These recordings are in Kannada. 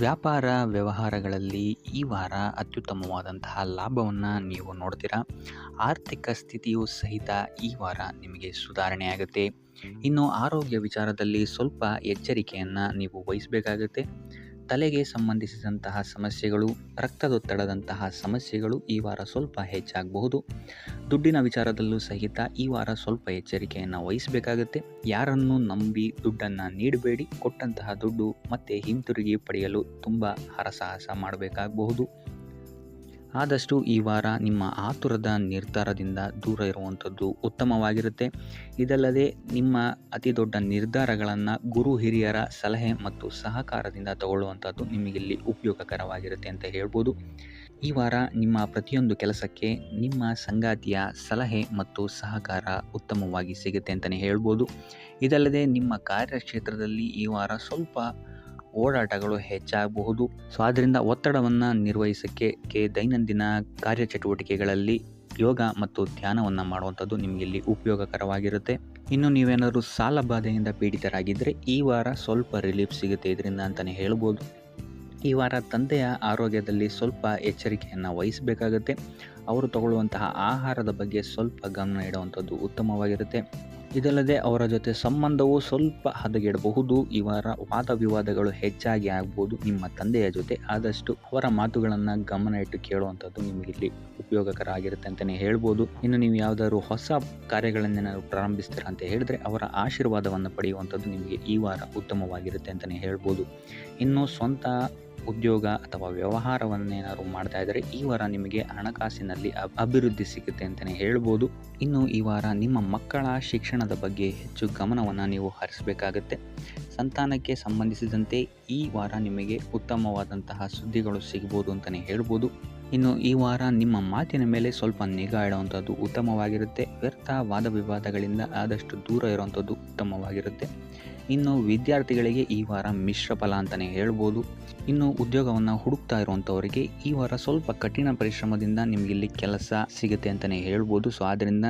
ವ್ಯಾಪಾರ ವ್ಯವಹಾರಗಳಲ್ಲಿ ಈ ವಾರ ಅತ್ಯುತ್ತಮವಾದಂತಹ ಲಾಭವನ್ನು ನೀವು ನೋಡ್ತೀರಾ. ಆರ್ಥಿಕ ಸ್ಥಿತಿಯು ಸಹಿತ ಈ ವಾರ ನಿಮಗೆ ಸುಧಾರಣೆಯಾಗುತ್ತೆ. ಇನ್ನು ಆರೋಗ್ಯ ವಿಚಾರದಲ್ಲಿ ಸ್ವಲ್ಪ ಎಚ್ಚರಿಕೆಯನ್ನು ನೀವು ವಹಿಸಬೇಕಾಗುತ್ತೆ. ತಲೆಗೆ ಸಂಬಂಧಿಸಿದಂತಹ ಸಮಸ್ಯೆಗಳು, ರಕ್ತದೊತ್ತಡದಂತಹ ಸಮಸ್ಯೆಗಳು ಈ ವಾರ ಸ್ವಲ್ಪ ಹೆಚ್ಚಾಗಬಹುದು. ದುಡ್ಡಿನ ವಿಚಾರದಲ್ಲೂ ಸಹಿತ ಈ ವಾರ ಸ್ವಲ್ಪ ಎಚ್ಚರಿಕೆಯನ್ನು ವಹಿಸಬೇಕಾಗುತ್ತೆ. ಯಾರನ್ನು ನಂಬಿ ದುಡ್ಡನ್ನು ನೀಡಬೇಡಿ. ಕೊಟ್ಟಂತಹ ದುಡ್ಡು ಮತ್ತೆ ಹಿಂತಿರುಗಿ ಪಡೆಯಲು ತುಂಬ ಹರಸಾಹಸ ಮಾಡಬೇಕಾಗಬಹುದು. ಆದಷ್ಟು ಈ ವಾರ ನಿಮ್ಮ ಆತುರದ ನಿರ್ಧಾರದಿಂದ ದೂರ ಇರುವಂಥದ್ದು ಉತ್ತಮವಾಗಿರುತ್ತೆ. ಇದಲ್ಲದೆ ನಿಮ್ಮ ಅತಿ ದೊಡ್ಡ ನಿರ್ಧಾರಗಳನ್ನು ಗುರು ಹಿರಿಯರ ಸಲಹೆ ಮತ್ತು ಸಹಕಾರದಿಂದ ತಗೊಳ್ಳುವಂಥದ್ದು ನಿಮಗಿಲ್ಲಿ ಉಪಯೋಗಕರವಾಗಿರುತ್ತೆ ಅಂತ ಹೇಳ್ಬೋದು. ಈ ವಾರ ನಿಮ್ಮ ಪ್ರತಿಯೊಂದು ಕೆಲಸಕ್ಕೆ ನಿಮ್ಮ ಸಂಗಾತಿಯ ಸಲಹೆ ಮತ್ತು ಸಹಕಾರ ಉತ್ತಮವಾಗಿ ಸಿಗುತ್ತೆ ಅಂತಲೇ ಹೇಳ್ಬೋದು. ಇದಲ್ಲದೆ ನಿಮ್ಮ ಕಾರ್ಯಕ್ಷೇತ್ರದಲ್ಲಿ ಈ ವಾರ ಸ್ವಲ್ಪ ಓಡಾಟಗಳು ಹೆಚ್ಚಾಗಬಹುದು. ಸೊ ಆದ್ದರಿಂದ ಒತ್ತಡವನ್ನು ನಿರ್ವಹಿಸೋಕ್ಕೆ ದೈನಂದಿನ ಕಾರ್ಯಚಟುವಟಿಕೆಗಳಲ್ಲಿ ಯೋಗ ಮತ್ತು ಧ್ಯಾನವನ್ನು ಮಾಡುವಂಥದ್ದು ನಿಮಗಿಲ್ಲಿ ಉಪಯೋಗಕರವಾಗಿರುತ್ತೆ. ಇನ್ನು ನೀವೇನಾದರೂ ಸಾಲ ಬಾಧೆಯಿಂದ ಪೀಡಿತರಾಗಿದ್ದರೆ ಈ ವಾರ ಸ್ವಲ್ಪ ರಿಲೀಫ್ ಸಿಗುತ್ತೆ ಇದರಿಂದ ಅಂತಲೇ ಹೇಳ್ಬೋದು. ಈ ವಾರ ತಂದೆಯ ಆರೋಗ್ಯದಲ್ಲಿ ಸ್ವಲ್ಪ ಎಚ್ಚರಿಕೆಯನ್ನು ವಹಿಸಬೇಕಾಗುತ್ತೆ. ಅವರು ತಗೊಳ್ಳುವಂತಹ ಆಹಾರದ ಬಗ್ಗೆ ಸ್ವಲ್ಪ ಗಮನ ಇಡುವಂಥದ್ದು ಉತ್ತಮವಾಗಿರುತ್ತೆ. ಇದಲ್ಲದೆ ಅವರ ಜೊತೆ ಸಂಬಂಧವು ಸ್ವಲ್ಪ ಹದಗೆಡಬಹುದು. ಈ ವಾರ ವಾದ ವಿವಾದಗಳು ಹೆಚ್ಚಾಗಿ ಆಗ್ಬೋದು ನಿಮ್ಮ ತಂದೆಯ ಜೊತೆ. ಆದಷ್ಟು ಅವರ ಮಾತುಗಳನ್ನು ಗಮನ ಇಟ್ಟು ಕೇಳುವಂಥದ್ದು ನಿಮಗಿಲ್ಲಿ ಉಪಯೋಗಕರ ಆಗಿರುತ್ತೆ ಅಂತಲೇ ಹೇಳ್ಬೋದು. ಇನ್ನು ನೀವು ಯಾವುದಾದ್ರು ಹೊಸ ಕಾರ್ಯಗಳನ್ನೇನಾದ್ರು ಪ್ರಾರಂಭಿಸ್ತೀರಾ ಅಂತ ಹೇಳಿದ್ರೆ ಅವರ ಆಶೀರ್ವಾದವನ್ನು ಪಡೆಯುವಂಥದ್ದು ನಿಮಗೆ ಈ ವಾರ ಉತ್ತಮವಾಗಿರುತ್ತೆ ಅಂತಲೇ ಹೇಳ್ಬೋದು. ಇನ್ನು ಸ್ವಂತ ಉದ್ಯೋಗ ಅಥವಾ ವ್ಯವಹಾರವನ್ನೇನಾದ್ರು ಮಾಡ್ತಾ ಇದ್ದರೆ ಈ ವಾರ ನಿಮಗೆ ಹಣಕಾಸಿನಲ್ಲಿ ಅಭಿವೃದ್ಧಿ ಸಿಗುತ್ತೆ ಅಂತಲೇ ಹೇಳ್ಬೋದು. ಇನ್ನು ಈ ವಾರ ನಿಮ್ಮ ಮಕ್ಕಳ ಶಿಕ್ಷಣದ ಬಗ್ಗೆ ಹೆಚ್ಚು ಗಮನವನ್ನು ನೀವು ಹರಿಸಬೇಕಾಗತ್ತೆ. ಸಂತಾನಕ್ಕೆ ಸಂಬಂಧಿಸಿದಂತೆ ಈ ವಾರ ನಿಮಗೆ ಉತ್ತಮವಾದಂತಹ ಸುದ್ದಿಗಳು ಸಿಗ್ಬೋದು ಅಂತಲೇ ಹೇಳ್ಬೋದು. ಇನ್ನು ಈ ವಾರ ನಿಮ್ಮ ಮಾತಿನ ಮೇಲೆ ಸ್ವಲ್ಪ ನಿಗಾ ಇಡುವಂಥದ್ದು ಉತ್ತಮವಾಗಿರುತ್ತೆ. ವ್ಯರ್ಥ ವಾದ ವಿವಾದಗಳಿಂದ ಆದಷ್ಟು ದೂರ ಇರುವಂಥದ್ದು ಉತ್ತಮವಾಗಿರುತ್ತೆ. ಇನ್ನು ವಿದ್ಯಾರ್ಥಿಗಳಿಗೆ ಈ ವಾರ ಮಿಶ್ರ ಫಲ ಅಂತಲೇ ಹೇಳ್ಬೋದು. ಇನ್ನು ಉದ್ಯೋಗವನ್ನು ಹುಡುಕ್ತಾ ಇರುವಂಥವರಿಗೆ ಈ ವಾರ ಸ್ವಲ್ಪ ಕಠಿಣ ಪರಿಶ್ರಮದಿಂದ ನಿಮಗಿಲ್ಲಿ ಕೆಲಸ ಸಿಗುತ್ತೆ ಅಂತಲೇ ಹೇಳ್ಬೋದು. ಸೊ ಆದ್ದರಿಂದ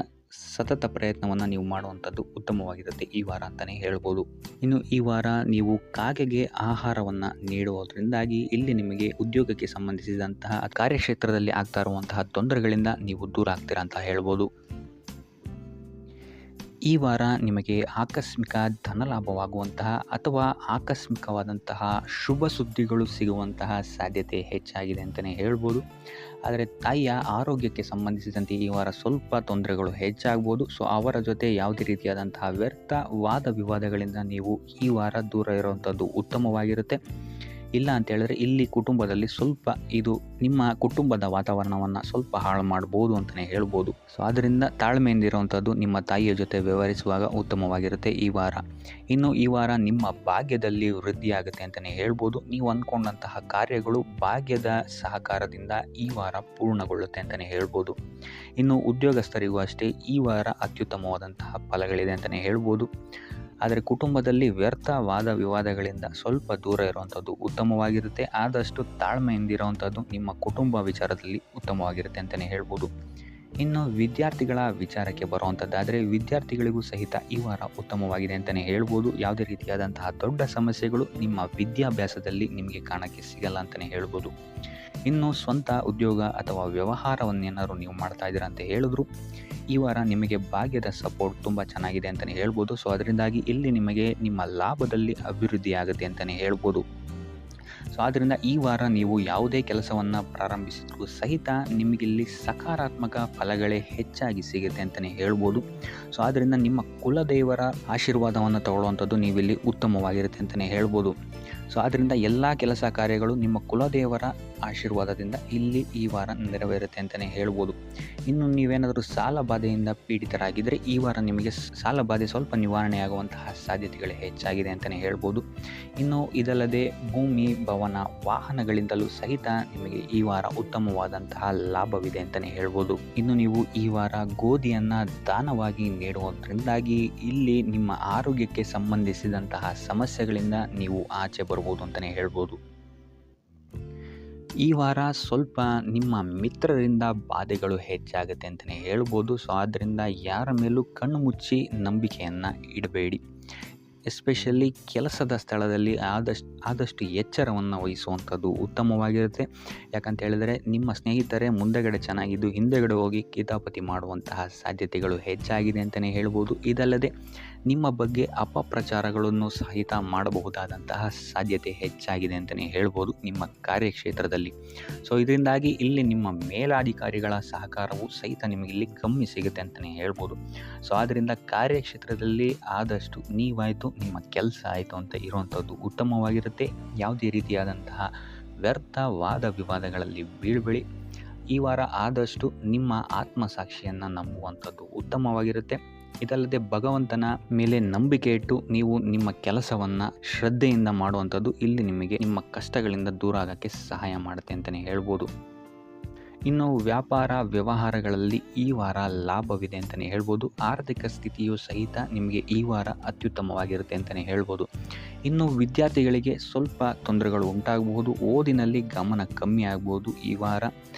ಸತತ ಪ್ರಯತ್ನವನ್ನು ನೀವು ಮಾಡುವಂಥದ್ದು ಉತ್ತಮವಾಗಿರುತ್ತೆ ಈ ವಾರ ಅಂತಲೇ ಹೇಳ್ಬೋದು. ಇನ್ನು ಈ ವಾರ ನೀವು ಕಾಗೆಗೆ ಆಹಾರವನ್ನು ನೀಡುವುದರಿಂದಾಗಿ ಇಲ್ಲಿ ನಿಮಗೆ ಉದ್ಯೋಗಕ್ಕೆ ಸಂಬಂಧಿಸಿದಂತಹ ಕಾರ್ಯಕ್ಷೇತ್ರದಲ್ಲಿ ಆಗ್ತಾ ಇರುವಂತಹ ತೊಂದರೆಗಳಿಂದ ನೀವು ದೂರ ಆಗ್ತೀರಾ ಅಂತ ಹೇಳ್ಬೋದು. ಈ ವಾರ ನಿಮಗೆ ಆಕಸ್ಮಿಕ ಧನಲಾಭವಾಗುವಂತಹ ಅಥವಾ ಆಕಸ್ಮಿಕವಾದಂತಹ ಶುಭ ಸುದ್ದಿಗಳು ಸಿಗುವಂತಹ ಸಾಧ್ಯತೆ ಹೆಚ್ಚಾಗಿದೆ ಅಂತಲೇ ಹೇಳ್ಬೋದು. ಆದರೆ ತಾಯಿಯ ಆರೋಗ್ಯಕ್ಕೆ ಸಂಬಂಧಿಸಿದಂತೆ ಈ ವಾರ ಸ್ವಲ್ಪ ತೊಂದರೆಗಳು ಹೆಚ್ಚಾಗ್ಬೋದು. ಸೊ ಅವರ ಜೊತೆ ಯಾವುದೇ ರೀತಿಯಾದಂತಹ ವ್ಯರ್ಥ ವಾದ ವಿವಾದಗಳಿಂದ ನೀವು ಈ ವಾರ ದೂರ ಇರುವಂಥದ್ದು ಉತ್ತಮವಾಗಿರುತ್ತೆ. ಇಲ್ಲ ಅಂತ ಹೇಳಿದ್ರೆ ಇಲ್ಲಿ ಕುಟುಂಬದಲ್ಲಿ ಸ್ವಲ್ಪ ಇದು ನಿಮ್ಮ ಕುಟುಂಬದ ವಾತಾವರಣವನ್ನು ಸ್ವಲ್ಪ ಹಾಳು ಮಾಡ್ಬೋದು ಅಂತಲೇ ಹೇಳ್ಬೋದು. ಸೊ ಅದರಿಂದ ತಾಳ್ಮೆಯಿಂದ ಇರುವಂಥದ್ದು ನಿಮ್ಮ ತಾಯಿಯ ಜೊತೆ ವ್ಯವಹರಿಸುವಾಗ ಉತ್ತಮವಾಗಿರುತ್ತೆ ಈ ವಾರ. ಇನ್ನು ಈ ವಾರ ನಿಮ್ಮ ಭಾಗ್ಯದಲ್ಲಿ ವೃದ್ಧಿಯಾಗುತ್ತೆ ಅಂತಲೇ ಹೇಳ್ಬೋದು. ನೀವು ಅಂದ್ಕೊಂಡಂತಹ ಕಾರ್ಯಗಳು ಭಾಗ್ಯದ ಸಹಕಾರದಿಂದ ಈ ವಾರ ಪೂರ್ಣಗೊಳ್ಳುತ್ತೆ ಅಂತಲೇ ಹೇಳ್ಬೋದು. ಇನ್ನು ಉದ್ಯೋಗಸ್ಥರಿಗೂ ಅಷ್ಟೇ ಈ ವಾರ ಅತ್ಯುತ್ತಮವಾದಂತಹ ಫಲಗಳಿದೆ ಅಂತಲೇ ಹೇಳ್ಬೋದು. ಆದರೆ ಕುಟುಂಬದಲ್ಲಿ ವ್ಯರ್ಥ ವಾದ ವಿವಾದಗಳಿಂದ ಸ್ವಲ್ಪ ದೂರ ಇರುವಂಥದ್ದು ಉತ್ತಮವಾಗಿರುತ್ತೆ. ಆದಷ್ಟು ತಾಳ್ಮೆಯಿಂದ ಇರುವಂಥದ್ದು ನಿಮ್ಮ ಕುಟುಂಬ ವಿಚಾರದಲ್ಲಿ ಉತ್ತಮವಾಗಿರುತ್ತೆ ಅಂತಲೇ ಹೇಳ್ಬೋದು. ಇನ್ನು ವಿದ್ಯಾರ್ಥಿಗಳ ವಿಚಾರಕ್ಕೆ ಬರುವಂಥದ್ದಾದರೆ ವಿದ್ಯಾರ್ಥಿಗಳಿಗೂ ಸಹಿತ ಈ ವಾರ ಉತ್ತಮವಾಗಿದೆ ಅಂತಲೇ ಹೇಳ್ಬೋದು. ಯಾವುದೇ ರೀತಿಯಾದಂತಹ ದೊಡ್ಡ ಸಮಸ್ಯೆಗಳು ನಿಮ್ಮ ವಿದ್ಯಾಭ್ಯಾಸದಲ್ಲಿ ನಿಮಗೆ ಕಾಣಕ್ಕೆ ಸಿಗಲ್ಲ ಅಂತಲೇ ಹೇಳ್ಬೋದು. ಇನ್ನು ಸ್ವಂತ ಉದ್ಯೋಗ ಅಥವಾ ವ್ಯವಹಾರವನ್ನೇನಾದ್ರು ನೀವು ಮಾಡ್ತಾ ಇದ್ದೀರಾ ಅಂತ ಹೇಳಿದ್ರು ಈ ವಾರ ನಿಮಗೆ ಭಾಗ್ಯದ ಸಪೋರ್ಟ್ ತುಂಬ ಚೆನ್ನಾಗಿದೆ ಅಂತಲೇ ಹೇಳ್ಬೋದು. ಸೊ ಅದರಿಂದಾಗಿ ಇಲ್ಲಿ ನಿಮಗೆ ನಿಮ್ಮ ಲಾಭದಲ್ಲಿ ಅಭಿವೃದ್ಧಿ ಆಗುತ್ತೆ ಅಂತಲೇ ಹೇಳ್ಬೋದು. ಸೊ ಆದ್ದರಿಂದ ಈ ವಾರ ನೀವು ಯಾವುದೇ ಕೆಲಸವನ್ನು ಪ್ರಾರಂಭಿಸಿದ್ರೂ ಸಹಿತ ನಿಮಗಿಲ್ಲಿ ಸಕಾರಾತ್ಮಕ ಫಲಗಳೇ ಹೆಚ್ಚಾಗಿ ಸಿಗುತ್ತೆ ಅಂತಲೇ ಹೇಳ್ಬೋದು. ಸೊ ಆದ್ದರಿಂದ ನಿಮ್ಮ ಕುಲದೇವರ ಆಶೀರ್ವಾದವನ್ನು ತಗೊಳ್ಳುವಂಥದ್ದು ನೀವಿಲ್ಲಿ ಉತ್ತಮವಾಗಿರುತ್ತೆ ಅಂತಲೇ ಹೇಳ್ಬೋದು. ಸೊ ಆದ್ದರಿಂದ ಎಲ್ಲ ಕೆಲಸ ಕಾರ್ಯಗಳು ನಿಮ್ಮ ಕುಲದೇವರ ಆಶೀರ್ವಾದದಿಂದ ಇಲ್ಲಿ ಈ ವಾರ ನೆರವೇರುತ್ತೆ ಅಂತಲೇ ಹೇಳ್ಬೋದು. ಇನ್ನು ನೀವೇನಾದರೂ ಸಾಲ ಬಾಧೆಯಿಂದ ಪೀಡಿತರಾಗಿದ್ದರೆ ಈ ವಾರ ನಿಮಗೆ ಸಾಲ ಬಾಧೆ ಸ್ವಲ್ಪ ನಿವಾರಣೆಯಾಗುವಂತಹ ಸಾಧ್ಯತೆಗಳು ಹೆಚ್ಚಾಗಿದೆ ಅಂತಲೇ ಹೇಳ್ಬೋದು. ಇನ್ನು ಇದಲ್ಲದೆ ಭೂಮಿ, ಭವನ, ವಾಹನಗಳಿಂದಲೂ ಸಹಿತ ನಿಮಗೆ ಈ ವಾರ ಉತ್ತಮವಾದಂತಹ ಲಾಭವಿದೆ ಅಂತಲೇ ಹೇಳ್ಬೋದು. ಇನ್ನು ನೀವು ಈ ವಾರ ಗೋಧಿಯನ್ನು ದಾನವಾಗಿ ನೀಡುವುದರಿಂದಾಗಿ ಇಲ್ಲಿ ನಿಮ್ಮ ಆರೋಗ್ಯಕ್ಕೆ ಸಂಬಂಧಿಸಿದಂತಹ ಸಮಸ್ಯೆಗಳಿಂದ ನೀವು ಆಚೆ ಬರ್ಬೋದು ಅಂತಲೇ ಹೇಳ್ಬೋದು. ಈ ವಾರ ಸ್ವಲ್ಪ ನಿಮ್ಮ ಮಿತ್ರರಿಂದ ಬಾಧೆಗಳು ಹೆಚ್ಚಾಗುತ್ತೆ ಅಂತಲೇ ಹೇಳ್ಬೋದು. ಸೊ ಆದ್ದರಿಂದ ಯಾರ ಮೇಲೂ ಕಣ್ಣು ಮುಚ್ಚಿ ನಂಬಿಕೆಯನ್ನು ಇಡಬೇಡಿ. ಎಸ್ಪೆಷಲಿ ಕೆಲಸದ ಸ್ಥಳದಲ್ಲಿ ಆದಷ್ಟು ಎಚ್ಚರವನ್ನು ವಹಿಸುವಂಥದ್ದು ಉತ್ತಮವಾಗಿರುತ್ತೆ. ಯಾಕಂತ ಹೇಳಿದರೆ ನಿಮ್ಮ ಸ್ನೇಹಿತರೇ ಮುಂದೆಗಡೆ ಚೆನ್ನಾಗಿದ್ದು ಹಿಂದೆಗಡೆ ಹೋಗಿ ಕಿತಾಪತಿ ಮಾಡುವಂತಹ ಸಾಧ್ಯತೆಗಳು ಹೆಚ್ಚಾಗಿದೆ ಅಂತಲೇ ಹೇಳ್ಬೋದು. ಇದಲ್ಲದೆ ನಿಮ್ಮ ಬಗ್ಗೆ ಅಪಪ್ರಚಾರಗಳನ್ನು ಸಹಿತ ಮಾಡಬಹುದಾದಂತಹ ಸಾಧ್ಯತೆ ಹೆಚ್ಚಾಗಿದೆ ಅಂತಲೇ ಹೇಳ್ಬೋದು ನಿಮ್ಮ ಕಾರ್ಯಕ್ಷೇತ್ರದಲ್ಲಿ. ಸೊ ಇದರಿಂದಾಗಿ ಇಲ್ಲಿ ನಿಮ್ಮ ಮೇಲಾಧಿಕಾರಿಗಳ ಸಹಕಾರವು ಸಹಿತ ನಿಮಗೆ ಇಲ್ಲಿ ಕಮ್ಮಿ ಸಿಗುತ್ತೆ ಅಂತಲೇ ಹೇಳ್ಬೋದು. ಸೊ ಆದ್ದರಿಂದ ಕಾರ್ಯಕ್ಷೇತ್ರದಲ್ಲಿ ಆದಷ್ಟು ನೀವಾಯಿತು ನಿಮ್ಮ ಕೆಲಸ ಆಯಿತು ಅಂತ ಇರುವಂಥದ್ದು ಉತ್ತಮವಾಗಿರುತ್ತೆ. ಯಾವುದೇ ರೀತಿಯಾದಂತಹ ವ್ಯರ್ಥ ವಾದ ವಿವಾದಗಳಲ್ಲಿ ಬೀಳ್ಬೇಡಿ. ಈ ವಾರ ಆದಷ್ಟು ನಿಮ್ಮ ಆತ್ಮಸಾಕ್ಷಿಯನ್ನು ನಂಬುವಂಥದ್ದು ಉತ್ತಮವಾಗಿರುತ್ತೆ. ಇದಲ್ಲದೆ ಭಗವಂತನ ಮೇಲೆ ನಂಬಿಕೆ ಇಟ್ಟು ನೀವು ನಿಮ್ಮ ಕೆಲಸವನ್ನು ಶ್ರದ್ಧೆಯಿಂದ ಮಾಡುವಂಥದ್ದು ಇಲ್ಲಿ ನಿಮಗೆ ನಿಮ್ಮ ಕಷ್ಟಗಳಿಂದ ದೂರ ಆಗೋಕ್ಕೆ ಸಹಾಯ ಮಾಡುತ್ತೆ ಅಂತಲೇ ಹೇಳ್ಬೋದು. ಇನ್ನು ವ್ಯಾಪಾರ ವ್ಯವಹಾರಗಳಲ್ಲಿ ಈ ವಾರ ಲಾಭವಿದೆ ಅಂತಲೇ ಹೇಳ್ಬೋದು. ಆರ್ಥಿಕ ಸ್ಥಿತಿಯು ಸಹಿತ ನಿಮಗೆ ಈ ವಾರ ಅತ್ಯುತ್ತಮವಾಗಿರುತ್ತೆ ಅಂತಲೇ ಹೇಳ್ಬೋದು. ಇನ್ನು ವಿದ್ಯಾರ್ಥಿಗಳಿಗೆ ಸ್ವಲ್ಪ ತೊಂದರೆಗಳು ಉಂಟಾಗಬಹುದು. ಓದಿನಲ್ಲಿ ಗಮನ ಕಮ್ಮಿ ಆಗ್ಬೋದು. ಈ ವಾರ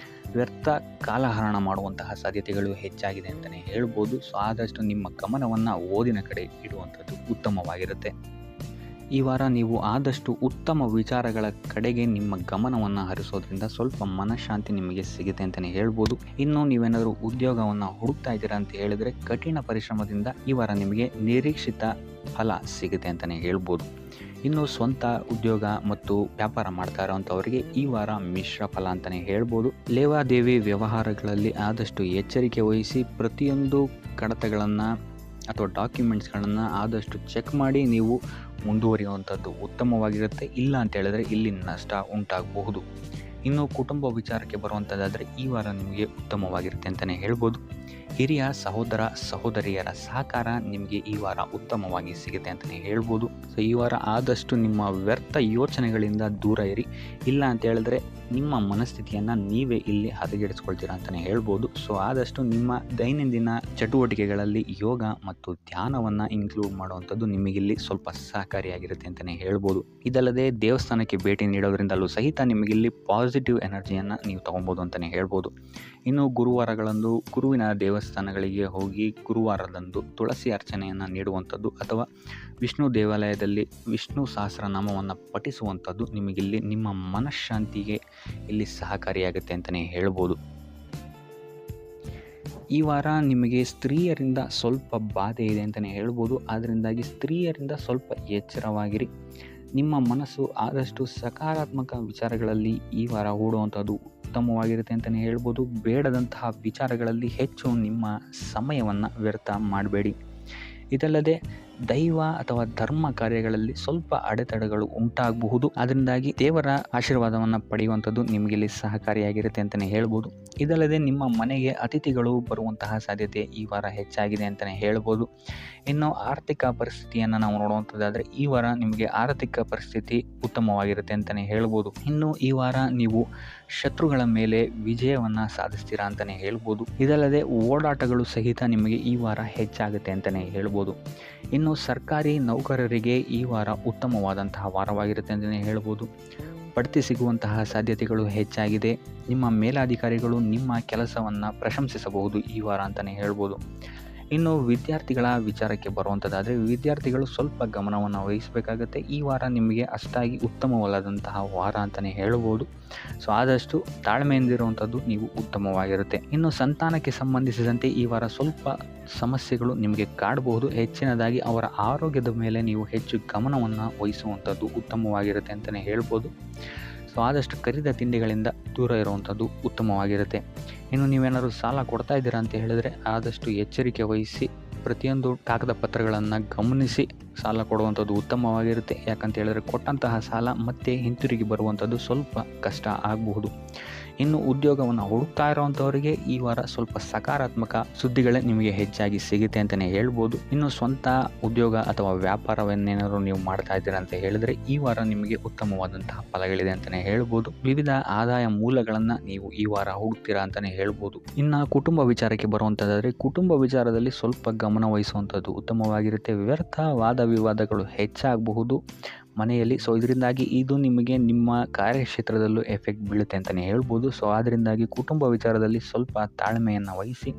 ವ್ಯರ್ಥ ಕಾಲಹರಣ ಮಾಡುವಂತಹ ಸಾಧ್ಯತೆಗಳು ಹೆಚ್ಚಾಗಿದೆ ಅಂತಲೇ ಹೇಳ್ಬೋದು. ಸೊ ಆದಷ್ಟು ನಿಮ್ಮ ಗಮನವನ್ನು ಓದಿನ ಕಡೆ ಇಡುವಂಥದ್ದು ಉತ್ತಮವಾಗಿರುತ್ತೆ. ಈ ವಾರ ನೀವು ಆದಷ್ಟು ಉತ್ತಮ ವಿಚಾರಗಳ ಕಡೆಗೆ ನಿಮ್ಮ ಗಮನವನ್ನು ಹರಿಸೋದ್ರಿಂದ ಸ್ವಲ್ಪ ಮನಃಶಾಂತಿ ನಿಮಗೆ ಸಿಗುತ್ತೆ ಅಂತಲೇ ಹೇಳ್ಬೋದು. ಇನ್ನು ನೀವೇನಾದರೂ ಉದ್ಯೋಗವನ್ನು ಹುಡುಕ್ತಾ ಇದ್ದೀರಾ ಅಂತ ಹೇಳಿದರೆ ಕಠಿಣ ಪರಿಶ್ರಮದಿಂದ ಈ ವಾರ ನಿಮಗೆ ನಿರೀಕ್ಷಿತ ಫಲ ಸಿಗುತ್ತೆ ಅಂತಲೇ ಹೇಳ್ಬೋದು. ಇನ್ನು ಸ್ವಂತ ಉದ್ಯೋಗ ಮತ್ತು ವ್ಯಾಪಾರ ಮಾಡ್ತಾ ಇರೋವಂಥವರಿಗೆ ಈ ವಾರ ಮಿಶ್ರ ಫಲ ಅಂತಲೇ ಹೇಳ್ಬೋದು. ಲೇವಾದೇವಿ ವ್ಯವಹಾರಗಳಲ್ಲಿ ಆದಷ್ಟು ಎಚ್ಚರಿಕೆ ವಹಿಸಿ ಪ್ರತಿಯೊಂದು ಕಡತಗಳನ್ನು ಅಥವಾ ಡಾಕ್ಯುಮೆಂಟ್ಸ್ಗಳನ್ನು ಆದಷ್ಟು ಚೆಕ್ ಮಾಡಿ ನೀವು ಮುಂದುವರಿಯುವಂಥದ್ದು ಉತ್ತಮವಾಗಿರುತ್ತೆ. ಇಲ್ಲ ಅಂತ ಹೇಳಿದ್ರೆ ಇಲ್ಲಿ ನಷ್ಟ ಉಂಟಾಗಬಹುದು. ಇನ್ನು ಕುಟುಂಬ ವಿಚಾರಕ್ಕೆ ಬರುವಂಥದ್ದಾದರೆ ಈ ವಾರ ನಿಮಗೆ ಉತ್ತಮವಾಗಿರುತ್ತೆ ಅಂತಲೇ ಹೇಳ್ಬೋದು. ಹಿರಿಯ ಸಹೋದರ ಸಹೋದರಿಯರ ಸಹಕಾರ ನಿಮಗೆ ಈ ವಾರ ಉತ್ತಮವಾಗಿ ಸಿಗುತ್ತೆ ಅಂತಲೇ ಹೇಳ್ಬೋದು. ಸೊ ಈ ವಾರ ಆದಷ್ಟು ನಿಮ್ಮ ವ್ಯರ್ಥ ಯೋಚನೆಗಳಿಂದ ದೂರ ಇರಿ. ಇಲ್ಲ ಅಂತ ಹೇಳಿದ್ರೆ ನಿಮ್ಮ ಮನಸ್ಥಿತಿಯನ್ನು ನೀವೇ ಇಲ್ಲಿ ಹದಗೆಡಿಸ್ಕೊಳ್ತೀರಾ ಅಂತಲೇ ಹೇಳ್ಬೋದು. ಸೊ ಆದಷ್ಟು ನಿಮ್ಮ ದೈನಂದಿನ ಚಟುವಟಿಕೆಗಳಲ್ಲಿ ಯೋಗ ಮತ್ತು ಧ್ಯಾನವನ್ನು ಇನ್ಕ್ಲೂಡ್ ಮಾಡುವಂಥದ್ದು ನಿಮಗಿಲ್ಲಿ ಸ್ವಲ್ಪ ಸಹಕಾರಿಯಾಗಿರುತ್ತೆ ಅಂತಲೇ ಹೇಳ್ಬೋದು. ಇದಲ್ಲದೆ ದೇವಸ್ಥಾನಕ್ಕೆ ಭೇಟಿ ನೀಡೋದ್ರಿಂದಲೂ ಸಹಿತ ನಿಮಗಿಲ್ಲಿ ಪಾಸಿಟಿವ್ ಎನರ್ಜಿಯನ್ನು ನೀವು ತೊಗೊಬೋದು ಅಂತಲೇ ಹೇಳ್ಬೋದು. ಇನ್ನು ಗುರುವಾರಗಳಂದು ಗುರುವಿನ ದೇವಸ್ಥಾನಗಳಿಗೆ ಹೋಗಿ ಗುರುವಾರದಂದು ತುಳಸಿ ಅರ್ಚನೆಯನ್ನು ನೀಡುವಂಥದ್ದು ಅಥವಾ ವಿಷ್ಣು ದೇವಾಲಯದಲ್ಲಿ ವಿಷ್ಣು ಸಹಸ್ರನಾಮವನ್ನು ಪಠಿಸುವಂಥದ್ದು ನಿಮಗಿಲ್ಲಿ ನಿಮ್ಮ ಮನಃಶಾಂತಿಗೆ ಇಲ್ಲಿ ಸಹಕಾರಿಯಾಗುತ್ತೆ ಅಂತಲೇ ಹೇಳ್ಬೋದು. ಈ ವಾರ ನಿಮಗೆ ಸ್ತ್ರೀಯರಿಂದ ಸ್ವಲ್ಪ ಬಾಧೆ ಇದೆ ಅಂತಲೇ ಹೇಳ್ಬೋದು. ಅದರಿಂದಾಗಿ ಸ್ತ್ರೀಯರಿಂದ ಸ್ವಲ್ಪ ಎಚ್ಚರವಾಗಿರಿ. ನಿಮ್ಮ ಮನಸ್ಸು ಆದಷ್ಟು ಸಕಾರಾತ್ಮಕ ವಿಚಾರಗಳಲ್ಲಿ ಈ ವಾರ ಹೂಡುವಂಥದ್ದು ಉತ್ತಮವಾಗಿರುತ್ತೆ ಅಂತಲೇ ಹೇಳ್ಬೋದು. ಬೇಡದಂತಹ ವಿಚಾರಗಳಲ್ಲಿ ಹೆಚ್ಚು ನಿಮ್ಮ ಸಮಯವನ್ನು ವ್ಯರ್ಥ ಮಾಡಬೇಡಿ. ಇದಲ್ಲದೆ ದೈವ ಅಥವಾ ಧರ್ಮ ಕಾರ್ಯಗಳಲ್ಲಿ ಸ್ವಲ್ಪ ಅಡೆತಡೆಗಳು ಉಂಟಾಗಬಹುದು. ಅದರಿಂದಾಗಿ ದೇವರ ಆಶೀರ್ವಾದವನ್ನು ಪಡೆಯುವಂಥದ್ದು ನಿಮಗೆ ಇಲ್ಲಿ ಸಹಕಾರಿಯಾಗಿರುತ್ತೆ ಅಂತಲೇ ಹೇಳ್ಬೋದು. ಇದಲ್ಲದೆ ನಿಮ್ಮ ಮನೆಗೆ ಅತಿಥಿಗಳು ಬರುವಂತಹ ಸಾಧ್ಯತೆ ಈ ವಾರ ಹೆಚ್ಚಾಗಿದೆ ಅಂತಲೇ ಹೇಳ್ಬೋದು. ಇನ್ನು ಆರ್ಥಿಕ ಪರಿಸ್ಥಿತಿಯನ್ನು ನಾವು ನೋಡುವಂಥದ್ದಾದರೆ ಈ ವಾರ ನಿಮಗೆ ಆರ್ಥಿಕ ಪರಿಸ್ಥಿತಿ ಉತ್ತಮವಾಗಿರುತ್ತೆ ಅಂತಲೇ ಹೇಳ್ಬೋದು. ಇನ್ನು ಈ ವಾರ ನೀವು ಶತ್ರುಗಳ ಮೇಲೆ ವಿಜಯವನ್ನು ಸಾಧಿಸ್ತೀರಾ ಅಂತಲೇ ಹೇಳ್ಬೋದು. ಇದಲ್ಲದೆ ಓಡಾಟಗಳು ಸಹಿತ ನಿಮಗೆ ಈ ವಾರ ಹೆಚ್ಚಾಗುತ್ತೆ ಅಂತಲೇ ಹೇಳ್ಬೋದು. ಇನ್ನು ಸರ್ಕಾರಿ ನೌಕರರಿಗೆ ಈ ವಾರ ಉತ್ತಮವಾದಂತಹ ವಾರವಾಗಿರುತ್ತೆ ಅಂತಲೇ ಹೇಳ್ಬೋದು. ಬಡ್ತಿ ಸಿಗುವಂತಹ ಸಾಧ್ಯತೆಗಳು ಹೆಚ್ಚಾಗಿದೆ. ನಿಮ್ಮ ಮೇಲಾಧಿಕಾರಿಗಳು ನಿಮ್ಮ ಕೆಲಸವನ್ನು ಪ್ರಶಂಸಿಸಬಹುದು ಈ ವಾರ ಅಂತಲೇ ಹೇಳ್ಬೋದು. ಇನ್ನು ವಿದ್ಯಾರ್ಥಿಗಳ ವಿಚಾರಕ್ಕೆ ಬರುವಂಥದ್ದಾದರೆ ವಿದ್ಯಾರ್ಥಿಗಳು ಸ್ವಲ್ಪ ಗಮನವನ್ನು ವಹಿಸಬೇಕಾಗತ್ತೆ. ಈ ವಾರ ನಿಮಗೆ ಅಷ್ಟಾಗಿ ಉತ್ತಮವಲ್ಲದಂತಹ ವಾರ ಅಂತಲೇ ಹೇಳ್ಬೋದು. ಸೊ ಆದಷ್ಟು ತಾಳ್ಮೆಯಿಂದಿರುವಂಥದ್ದು ನೀವು ಉತ್ತಮವಾಗಿರುತ್ತೆ. ಇನ್ನು ಸಂತಾನಕ್ಕೆ ಸಂಬಂಧಿಸಿದಂತೆ ಈ ವಾರ ಸ್ವಲ್ಪ ಸಮಸ್ಯೆಗಳು ನಿಮಗೆ ಕಾಡಬಹುದು. ಹೆಚ್ಚಿನದಾಗಿ ಅವರ ಆರೋಗ್ಯದ ಮೇಲೆ ನೀವು ಹೆಚ್ಚು ಗಮನವನ್ನು ವಹಿಸುವಂಥದ್ದು ಉತ್ತಮವಾಗಿರುತ್ತೆ ಅಂತಲೇ ಹೇಳ್ಬೋದು. ಸೊ ಆದಷ್ಟು ಕರಿದ ತಿಂಡಿಗಳಿಂದ ದೂರ ಇರುವಂಥದ್ದು ಉತ್ತಮವಾಗಿರುತ್ತೆ. ಇನ್ನು ನೀವೇನಾದರೂ ಸಾಲ ಕೊಡ್ತಾ ಇದ್ದೀರಾ ಅಂತ ಹೇಳಿದರೆ ಆದಷ್ಟು ಎಚ್ಚರಿಕೆ ವಹಿಸಿ ಪ್ರತಿಯೊಂದು ಕಾಗದ ಪತ್ರಗಳನ್ನು ಗಮನಿಸಿ ಸಾಲ ಕೊಡುವಂಥದ್ದು ಉತ್ತಮವಾಗಿರುತ್ತೆ. ಯಾಕಂತ ಹೇಳಿದ್ರೆ ಕೊಟ್ಟಂತಹ ಸಾಲ ಮತ್ತೆ ಹಿಂತಿರುಗಿ ಬರುವಂಥದ್ದು ಸ್ವಲ್ಪ ಕಷ್ಟ ಆಗಬಹುದು. ಇನ್ನು ಉದ್ಯೋಗವನ್ನು ಹುಡುಕ್ತಾ ಇರೋವಂಥವರಿಗೆ ಈ ವಾರ ಸ್ವಲ್ಪ ಸಕಾರಾತ್ಮಕ ಸುದ್ದಿಗಳೇ ನಿಮಗೆ ಹೆಚ್ಚಾಗಿ ಸಿಗುತ್ತೆ ಅಂತಲೇ ಹೇಳ್ಬೋದು. ಇನ್ನು ಸ್ವಂತ ಉದ್ಯೋಗ ಅಥವಾ ವ್ಯಾಪಾರವನ್ನೇನಾದರೂ ನೀವು ಮಾಡ್ತಾ ಇದ್ದೀರಾ ಅಂತ ಹೇಳಿದರೆ ಈ ವಾರ ನಿಮಗೆ ಉತ್ತಮವಾದಂತಹ ಫಲಗಳಿದೆ ಅಂತಲೇ ಹೇಳ್ಬೋದು. ವಿವಿಧ ಆದಾಯ ಮೂಲಗಳನ್ನು ನೀವು ಈ ವಾರ ಹುಡುಕ್ತೀರಾ ಅಂತಲೇ ಹೇಳ್ಬೋದು. ಇನ್ನು ಕುಟುಂಬ ವಿಚಾರಕ್ಕೆ ಬರುವಂಥದ್ದಾದರೆ ಕುಟುಂಬ ವಿಚಾರದಲ್ಲಿ ಸ್ವಲ್ಪ ಗಮನ ವಹಿಸುವಂಥದ್ದು ಉತ್ತಮವಾಗಿರುತ್ತೆ. ವ್ಯರ್ಥ ವಾದ ವಿವಾದಗಳು ಹೆಚ್ಚಾಗಬಹುದು ಮನೆಯಲ್ಲಿ. ಸೊ ಇದರಿಂದಾಗಿ ಇದು ನಿಮಗೆ ನಿಮ್ಮ ಕಾರ್ಯಕ್ಷೇತ್ರದಲ್ಲೂ ಎಫೆಕ್ಟ್ ಬೀಳುತ್ತೆ ಅಂತಲೇ ಹೇಳ್ಬೋದು. ಸೊ ಅದರಿಂದಾಗಿ ಕುಟುಂಬ ವಿಚಾರದಲ್ಲಿ ಸ್ವಲ್ಪ ತಾಳ್ಮೆಯನ್ನು ವಹಿಸಿ